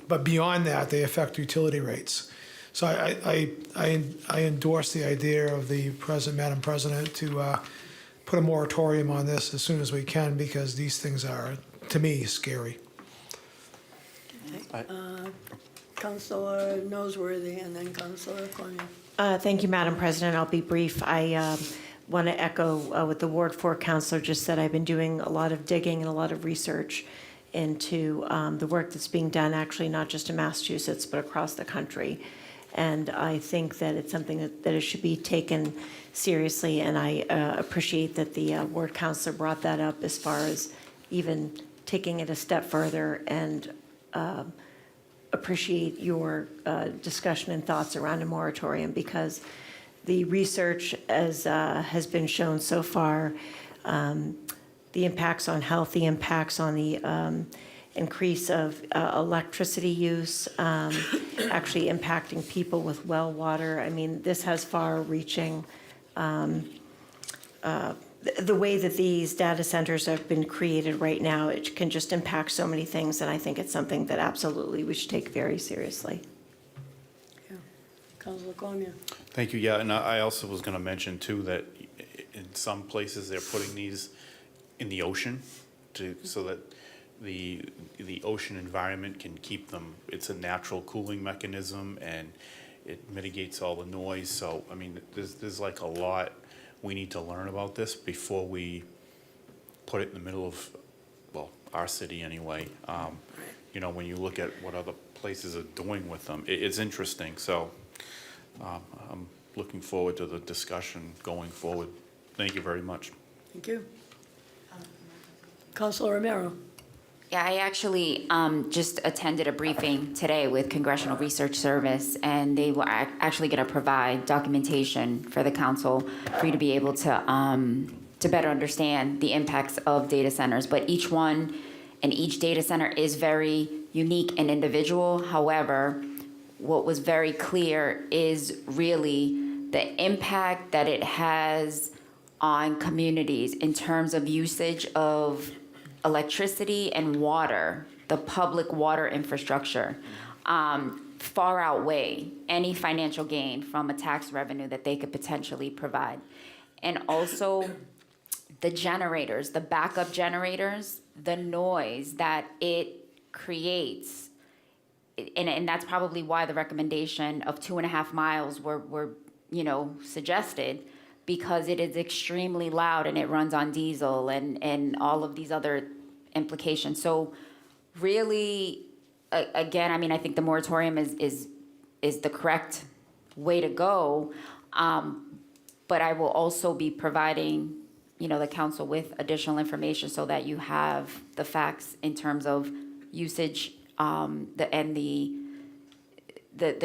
But beyond that, they affect utility rates. So I endorse the idea of the Madam President, to put a moratorium on this as soon as we can, because these things are, to me, scary. Counselor Noseworthy, and then Counselor Cormier. Thank you, Madam President. I'll be brief. I want to echo what the Ward 4 councilor just said. I've been doing a lot of digging and a lot of research into the work that's being done, actually not just in Massachusetts, but across the country. And I think that it's something that it should be taken seriously, and I appreciate that the ward councilor brought that up as far as even taking it a step further, and appreciate your discussion and thoughts around a moratorium, because the research, as has been shown so far, the impacts on health, the impacts on the increase of electricity use, actually impacting people with well water. I mean, this has far-reaching, the way that these data centers have been created right now, it can just impact so many things, and I think it's something that absolutely we should take very seriously. Councilor Cormier. Thank you, yeah, and I also was gonna mention too that in some places they're putting these in the ocean so that the ocean environment can keep them, it's a natural cooling mechanism and it mitigates all the noise, so, I mean, there's like a lot we need to learn about this before we put it in the middle of, well, our city anyway. You know, when you look at what other places are doing with them, it's interesting, so I'm looking forward to the discussion going forward. Thank you very much. Thank you. Councilor Romero. Yeah, I actually just attended a briefing today with Congressional Research Service, and they were actually going to provide documentation for the council for you to be able to better understand the impacts of data centers. But each one and each data center is very unique and individual. However, what was very clear is really the impact that it has on communities in terms of usage of electricity and water, the public water infrastructure, far outweigh any financial gain from a tax revenue that they could potentially provide. And also the generators, the backup generators, the noise that it creates. And that's probably why the recommendation of 2.5 miles were suggested, because it is extremely loud and it runs on diesel and all of these other implications. So really, again, I mean, I think the moratorium is the correct way to go. But I will also be providing, the council with additional information so that you have the facts in terms of usage, the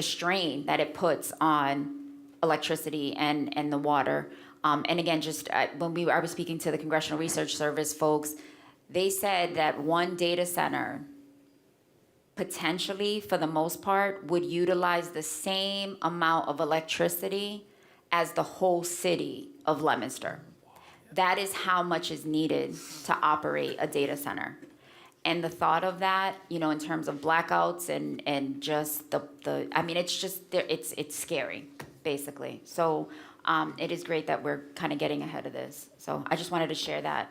strain that it puts on electricity and the water. And again, when I was speaking to the Congressional Research Service folks, they said that one data center potentially, for the most part, would utilize the same amount of electricity as the whole city of Leominster. That is how much is needed to operate a data center. And the thought of that, in terms of blackouts and just it's scary, basically. So it is great that we're kind of getting ahead of this. So I just wanted to share that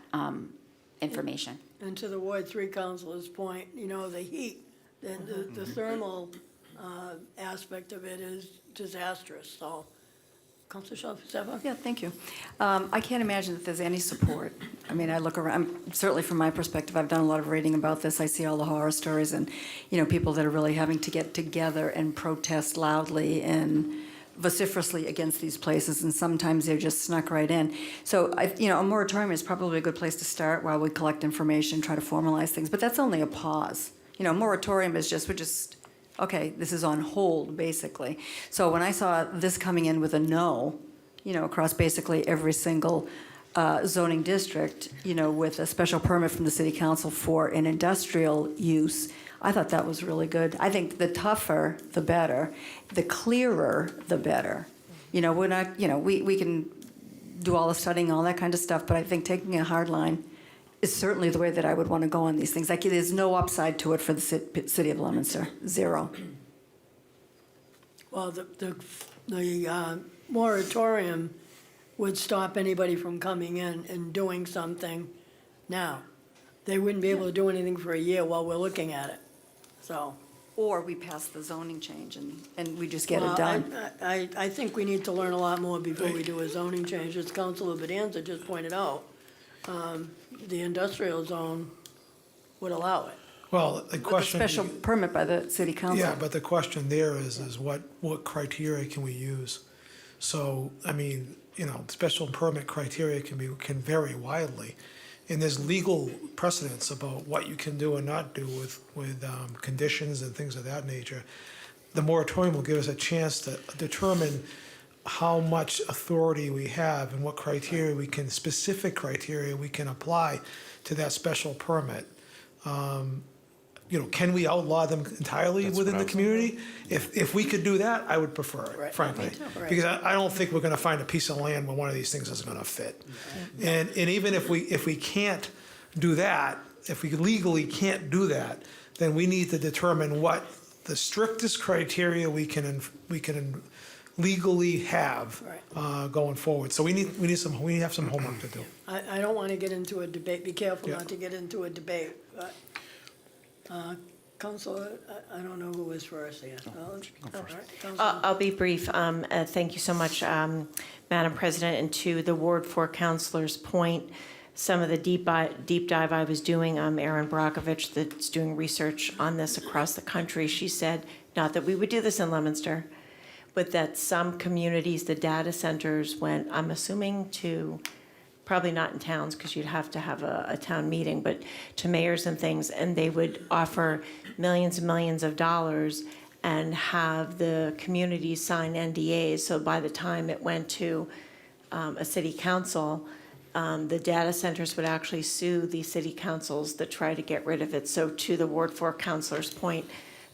information. And to the Ward 3 councilor's point, the heat, the thermal aspect of it is disastrous, so. Councilor Shalfo? Yeah, thank you. I can't imagine that there's any support. I mean, I look around, certainly from my perspective, I've done a lot of reading about this. I see all the horror stories and, people that are really having to get together and protest loudly and vociferously against these places, and sometimes they're just snuck right in. So, a moratorium is probably a good place to start while we collect information, try to formalize things, but that's only a pause. Moratorium is okay, this is on hold, basically. So when I saw this coming in with a no, across basically every single zoning district, with a special permit from the city council for an industrial use, I thought that was really good. I think the tougher, the better. The clearer, the better. We're not, we can do all the studying, all that kind of stuff, but I think taking a hard line is certainly the way that I would want to go on these things. Like, there's no upside to it for the city of Leominster, zero. Well, the moratorium would stop anybody from coming in and doing something now. They wouldn't be able to do anything for a year while we're looking at it, so. Or we pass the zoning change and we just get Well, it done. I think we need to learn a lot more before we do a zoning change. As Councilor Bedanza just pointed out, the industrial zone would allow it. Well, the With a question. special permit by the city council. Yeah, but the question there is what criteria can we use? So, I mean, special permit criteria can vary widely. And there's legal precedents about what you can do and not do with conditions and things of that nature. The moratorium will give us a chance to determine how much authority we have and what specific criteria we can apply to that special permit. Can we outlaw them entirely That's within what I the was- community? If we could do that, I would prefer it, Right. frankly. Me too. Right. Because I don't think we're gonna find a piece of land where one of these things is gonna fit. And even if we can't do that, if we legally can't do that, then we need to determine what the strictest criteria we can legally have going forward. So we have some homework to do. I don't want to get into a debate, be careful Yeah. not to get into a debate, but, Counselor, I don't know who was first here. All right, Counselor. I'll be brief. Thank you so much, Madam President. And to the Ward 4 councilor's point, some of the deep dive I was doing, Erin Brockovich, that's doing research on this across the country, she said, not that we would do this in Leominster, but that some communities, the data centers went, I'm assuming to, probably not in towns because you'd have to have a town meeting, but to mayors and things, and they would offer millions and millions of dollars and have the communities sign NDAs. So by the time it went to a city council, the data centers would actually sue the city councils that try to get rid of it. So to the Ward 4 councilor's point,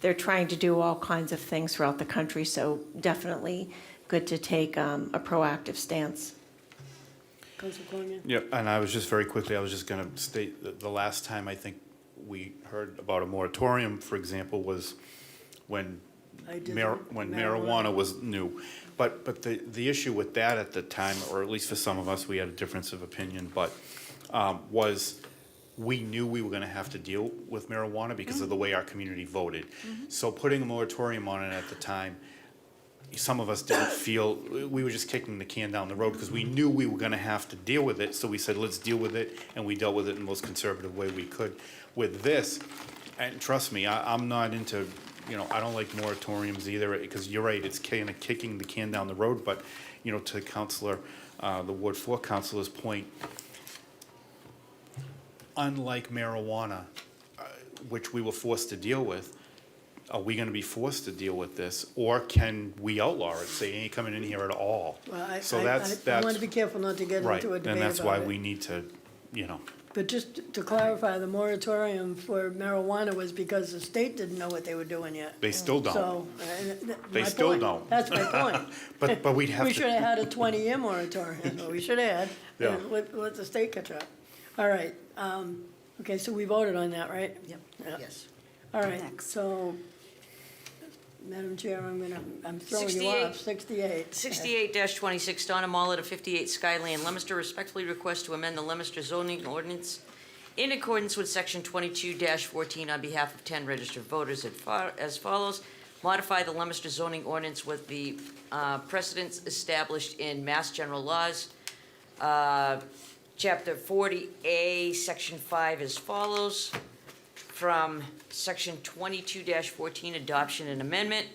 they're trying to do all kinds of things throughout the country. So definitely good to take a proactive stance. Counselor Cormier? Yeah, and I was just very quickly, I was just gonna state that the last time I think we heard about a moratorium, for example, was when I did when marijuana was new. But the issue with that at the time, or at least for some of us, we had a difference of opinion, but was we knew we were gonna have to deal with marijuana because of the way our community voted. So putting a moratorium on it at the time, some of us didn't feel, we were just kicking the can down the road because we knew we were gonna have to deal with it. So we said, let's deal with it, and we dealt with it in the most conservative way we could. With this, and trust me, I'm not into, I don't like moratoriums either, because you're right, it's kind of kicking the can down the road, but, to Counselor, the Ward 4 Counselor's point, unlike marijuana, which we were forced to deal with, are we gonna be forced to deal with this, or can we outlaw it, say, you ain't coming in here at all? Well, So I that's want to be careful not to get right, into a debate and that's why about we it. need to, But just to clarify, the moratorium for marijuana was because the state didn't know what they were doing yet. they still don't. So, They my still point. don't. That's my point. But we'd have We should to, have had a 20-year moratorium, or we should have had, Yeah. and let the state catch up. All right, okay, so we voted on that, right? Yep. Yeah. Yes. All right, Next. so, Madam Chair, I'm throwing you off, 68. 68-26, Donna Mollett of 58 Skyland, Leominster, respectfully request to amend the Leominster zoning ordinance in accordance with Section 22-14 on behalf of 10 registered voters as follows. Modify the Leominster zoning ordinance with the precedents established in Mass General Laws, Chapter 40A, Section 5 as follows. From Section 22-14, adoption and amendment.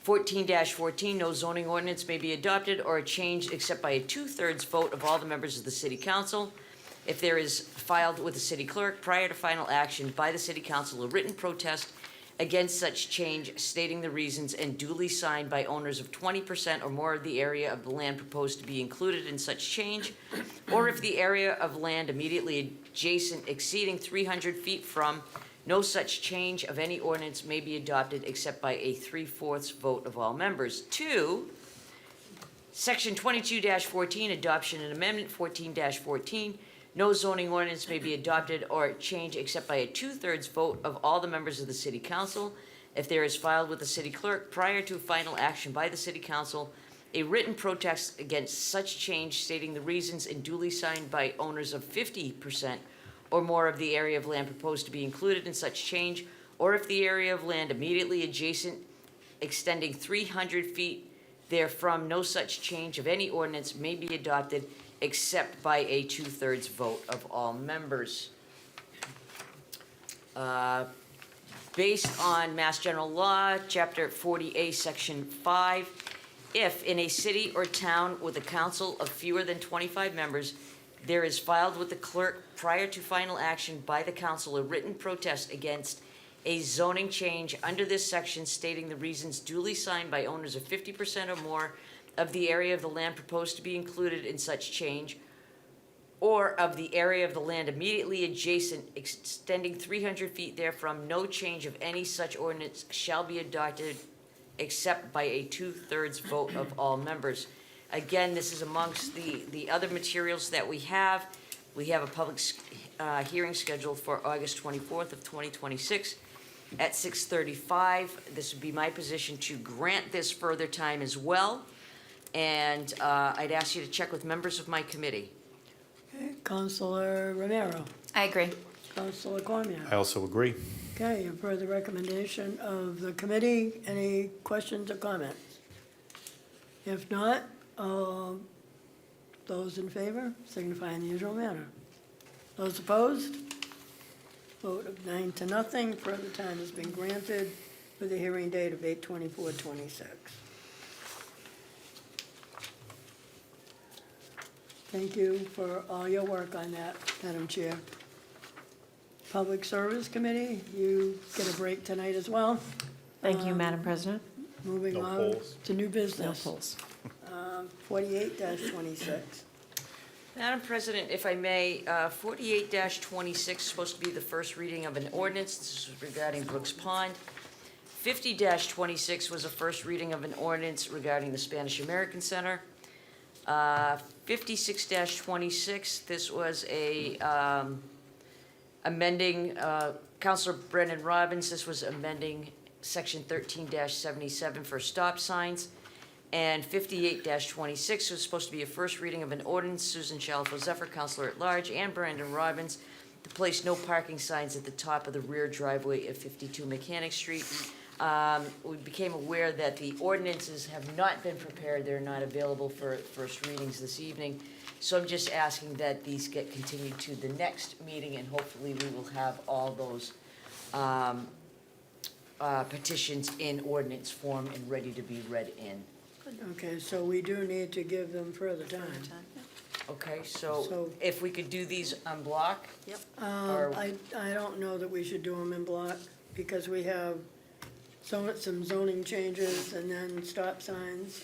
14-14, no zoning ordinance may be adopted or changed except by a 2/3 vote of all the members of the city council. If there is filed with the city clerk prior to final action by the city council, a written protest against such change stating the reasons and duly signed by owners of 20% or more of the area of the land proposed to be included in such change, or if the area of land immediately adjacent exceeding 300 feet from, no such change of any ordinance may be adopted except by a 3/4 vote of all members. 2, Section 22-14, adoption and amendment. 14-14, no zoning ordinance may be adopted or changed except by a 2/3 vote of all the members of the city council. If there is filed with the city clerk prior to final action by the city council, a written protest against such change stating the reasons and duly signed by owners of 50% or more of the area of land proposed to be included in such change, or if the area of land immediately adjacent extending 300 feet therefrom, no such change of any ordinance may be adopted except by a 2/3 vote of all members. based on Mass General Law, Chapter 40A, Section 5, if in a city or town with a council of fewer than 25 members, there is filed with the clerk prior to final action by the council a written protest against a zoning change under this section stating the reasons duly signed by owners of 50% or more of the area of the land proposed to be included in such change, or of the area of the land immediately adjacent extending 300 feet therefrom, no change of any such ordinance shall be adopted except by a 2/3 vote of all members. Again, this is amongst the other materials that we have. We have a public hearing scheduled for August 24th of 2026 at 6:35. This would be my position to grant this further time as well. And I'd ask you to check with members of my committee. Okay, Counselor Romero, I agree. Counselor Cormier. I also agree. Okay, you've heard the recommendation of the committee. Any questions or comments? If not, those in favor signify in the usual manner. Those opposed? Vote of 9-0. Further time has been granted with a hearing date of 8/24/26. Thank you for all your work on that, Madam Chair. Public Service Committee, you get a break tonight as well. Thank you, Madam President. Moving No on polls. to new No business. polls. 48-26. Madam President, if I may, 48-26 is supposed to be the first reading of an ordinance. This is regarding Brooks Pond. 50-26 was a first reading of an ordinance regarding the Spanish American Center. 56-26, this was a amending, Counselor Brendan Robbins, this was amending Section 13-77 for stop signs. And 58-26 was supposed to be a first reading of an ordinance, Susan Shalfo Zephyr, Counselor at Large, and Brandon Robbins, to place no parking signs at the top of the rear driveway of 52 Mechanic Street. We became aware that the ordinances have not been prepared. They're not available for first readings this evening. So I'm just asking that these get continued to the next meeting, and hopefully we will have all those petitions in ordinance form and ready to be read in. Okay, so we do need to give them further time. Okay, so So- if we could do these on block? Or- I don't know that we should do them in block, because we have some zoning changes and then stop signs,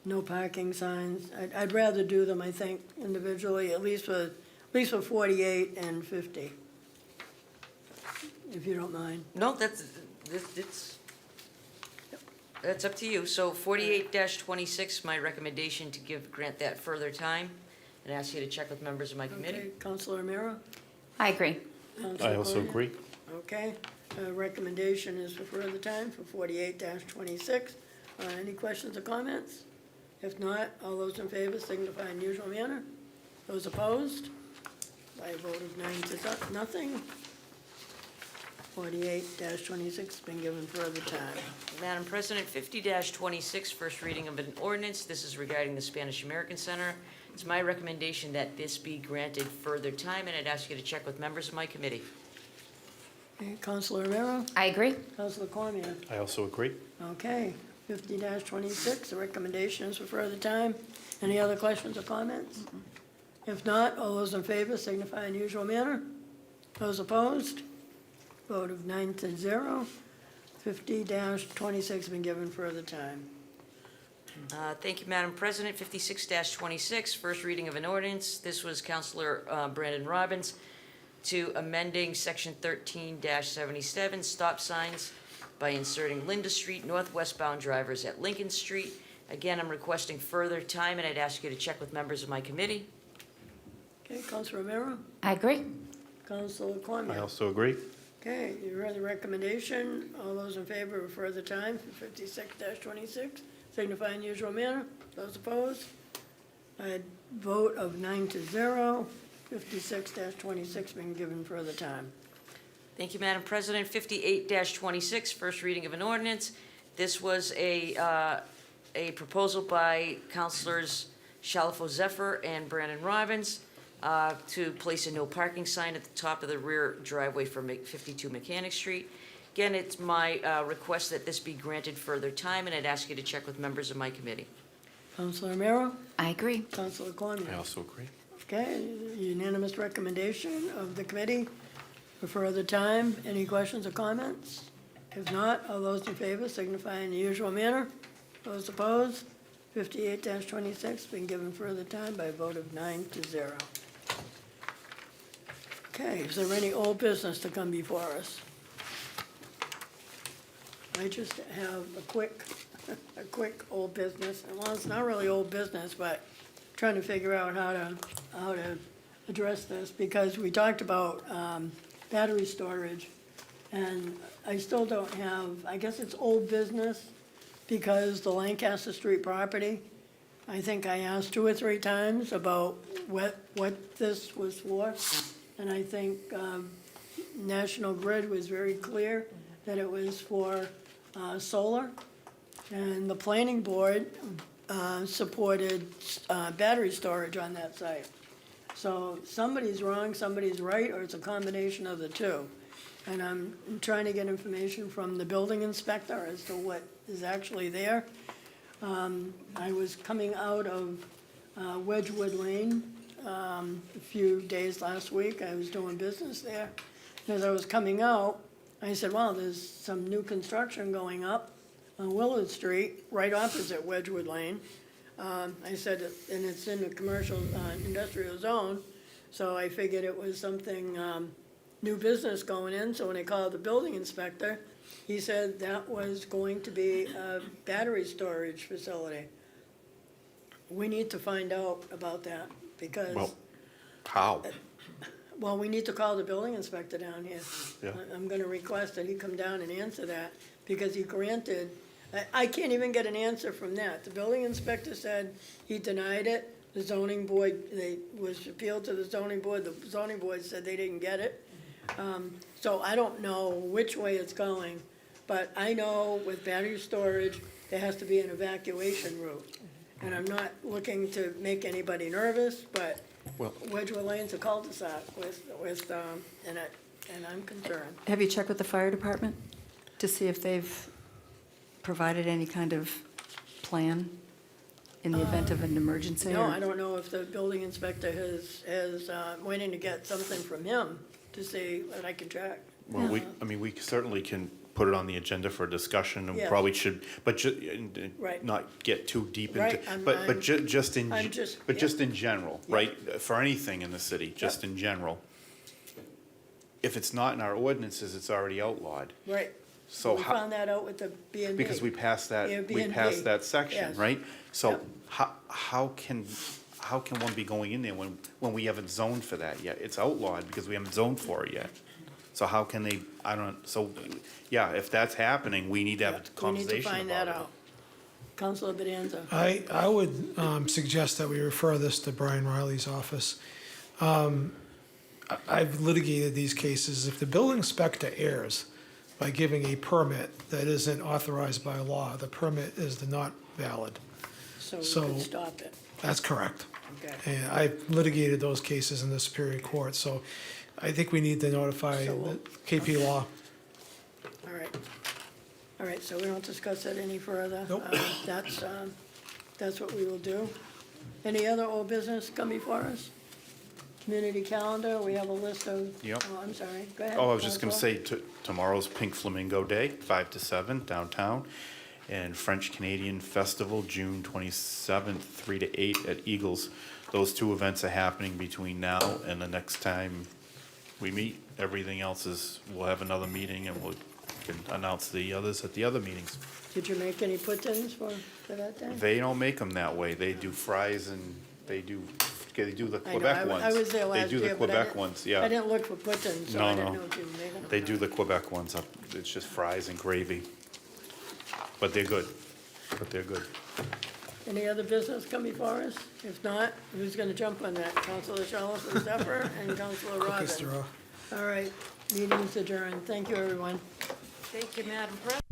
no parking signs. I'd rather do them, I think, individually, at least for 48 and 50, if you don't mind. No, that's up to you. So 48-26, my recommendation to grant that further time, and ask you to check with members of my committee. Okay, Counselor O'Meara? I agree. Counselor I also Cormier? agree. Okay, recommendation is for further time for 48-26. Any questions or comments? If not, all those in favor signify in usual manner. Those opposed? By a vote of 9-0. 48-26 has been given further time. Madam President, 50-26, first reading of an ordinance. This is regarding the Spanish American Center. It's my recommendation that this be granted further time, and I'd ask you to check with members of my committee. Okay, Counselor Romero? I agree. Counselor Cormier? I also agree. Okay, 50-26, the recommendation is for further time. Any other questions or comments? If not, all those in favor signify in usual manner. Those opposed? Vote of 9-0. 50-26 has been given further time. Thank you, Madam President. 56-26, first reading of an ordinance. This was Counselor Brandon Robbins to amending Section 13-77, stop signs, by inserting Linda Street, northwestbound drivers at Lincoln Street. Again, I'm requesting further time, and I'd ask you to check with members of my committee. Okay, Counselor Romero? I agree. Counselor I Cormier? also agree. Okay, you heard the recommendation. All those in favor of further time for 56-26, signify in usual manner. Those opposed? A vote of 9-0. 56-26 been given further time. Thank you, Madam President. 58-26, first reading of an ordinance. This was a proposal by Councilors Shalfo Zephyr and Brandon Robbins to place a no parking sign at the top of the rear driveway for 52 Mechanic Street. Again, it's my request that this be granted further time, and I'd ask you to check with members of my committee. Counselor Romero, I agree. Counselor Cormier. I also agree. Okay, unanimous recommendation of the committee for further time. Any questions or comments? If not, all those in favor signify in the usual manner. Those opposed, 58-26, been given further time by a vote of 9-0. Okay, is there any old business to come before us? I just have a quick old business, well, it's not really old business, but trying to figure out how to address this, because we talked about battery storage, and I still don't have, I guess it's old business, because the Lancaster Street property, I think I asked 2 or 3 times about what this was for, and I think National Grid was very clear that it was for solar, and the planning board supported battery storage on that site. So somebody's wrong, somebody's right, or it's a combination of the two. And I'm trying to get information from the building inspector as to what is actually there. I was coming out of Wedgewood Lane a few days last week. I was doing business there. As I was coming out, I said, wow, there's some new construction going up on Willard Street, right opposite Wedgewood Lane. I said, and it's in the commercial industrial zone, so I figured it was something, new business going in. So when I called the building inspector, he said that was going to be a battery storage facility. We need to find out about that, because, Well, how? well, we need to call the building inspector down here. Yeah. I'm gonna request that he come down and answer that, because he granted, I can't even get an answer from that. The building inspector said he denied it. The zoning board, they was appealed to the zoning board. The zoning board said they didn't get it. So I don't know which way it's going, but I know with battery storage, there has to be an evacuation route. And I'm not looking to make anybody nervous, but Well- Wedgewood Lane's a cul-de-sac and I'm concerned. Have you checked with the fire department to see if they've provided any kind of plan in the event of an emergency? No, or- I don't know if the building inspector has waiting to get something from him to see that I can track. Well, we certainly can put it on the agenda for discussion, and Yes. probably should, but Right. not get too deep into. Right, But just in, I'm just- but yeah. just in general, Yeah. right? For anything in the city, just in general. If it's not in our ordinances, it's already outlawed. Right. So We how, found that out with the B and B. because we passed that Airbnb. section, Yes. right? So Yep. how can one be going in there when we haven't zoned for that yet? It's outlawed because we haven't zoned for it yet. So how can they, so, yeah, if that's happening, we need to have a We need to conversation find that about it. out. Counselor Bedanza. I would suggest that we refer this to Brian Riley's office. I've litigated these cases. If the building inspector errs by giving a permit that isn't authorized by law, the permit is not valid. So we So- could stop it. That's correct. Okay. And I've litigated those cases in the Superior Court, so I think we need to notify So the we'll- KP Law. All right. All right, so we don't discuss it any further? Nope. That's what we will do. Any other old business come before us? Community calendar, we have a list of. Yep. Oh, I'm sorry, go ahead. Oh, I was just gonna Counselor. say, tomorrow's Pink Flamingo Day, 5 to 7 downtown, and French Canadian Festival, June 27th, 3 to 8 at Eagles. Those 2 events are happening between now and the next time we meet. Everything else is, we'll have another meeting, and we can announce the others at the other meetings. Did you make any put-ins for that day? They don't make them that way. They do fries, and they do the I know, Quebec ones. I was there last They do year, the but I Quebec didn't- ones, I yeah. didn't look for put-ins, so No, I didn't no. know if you were making them. They do the Quebec ones up. It's just fries and gravy. But they're good. Any other business come before us? If not, who's gonna jump on that? Counselor Charlotte Zephyr and Counselor Quick as Robin. straw. All right, meeting's adjourned. Thank you, everyone. Thank you, Madam President.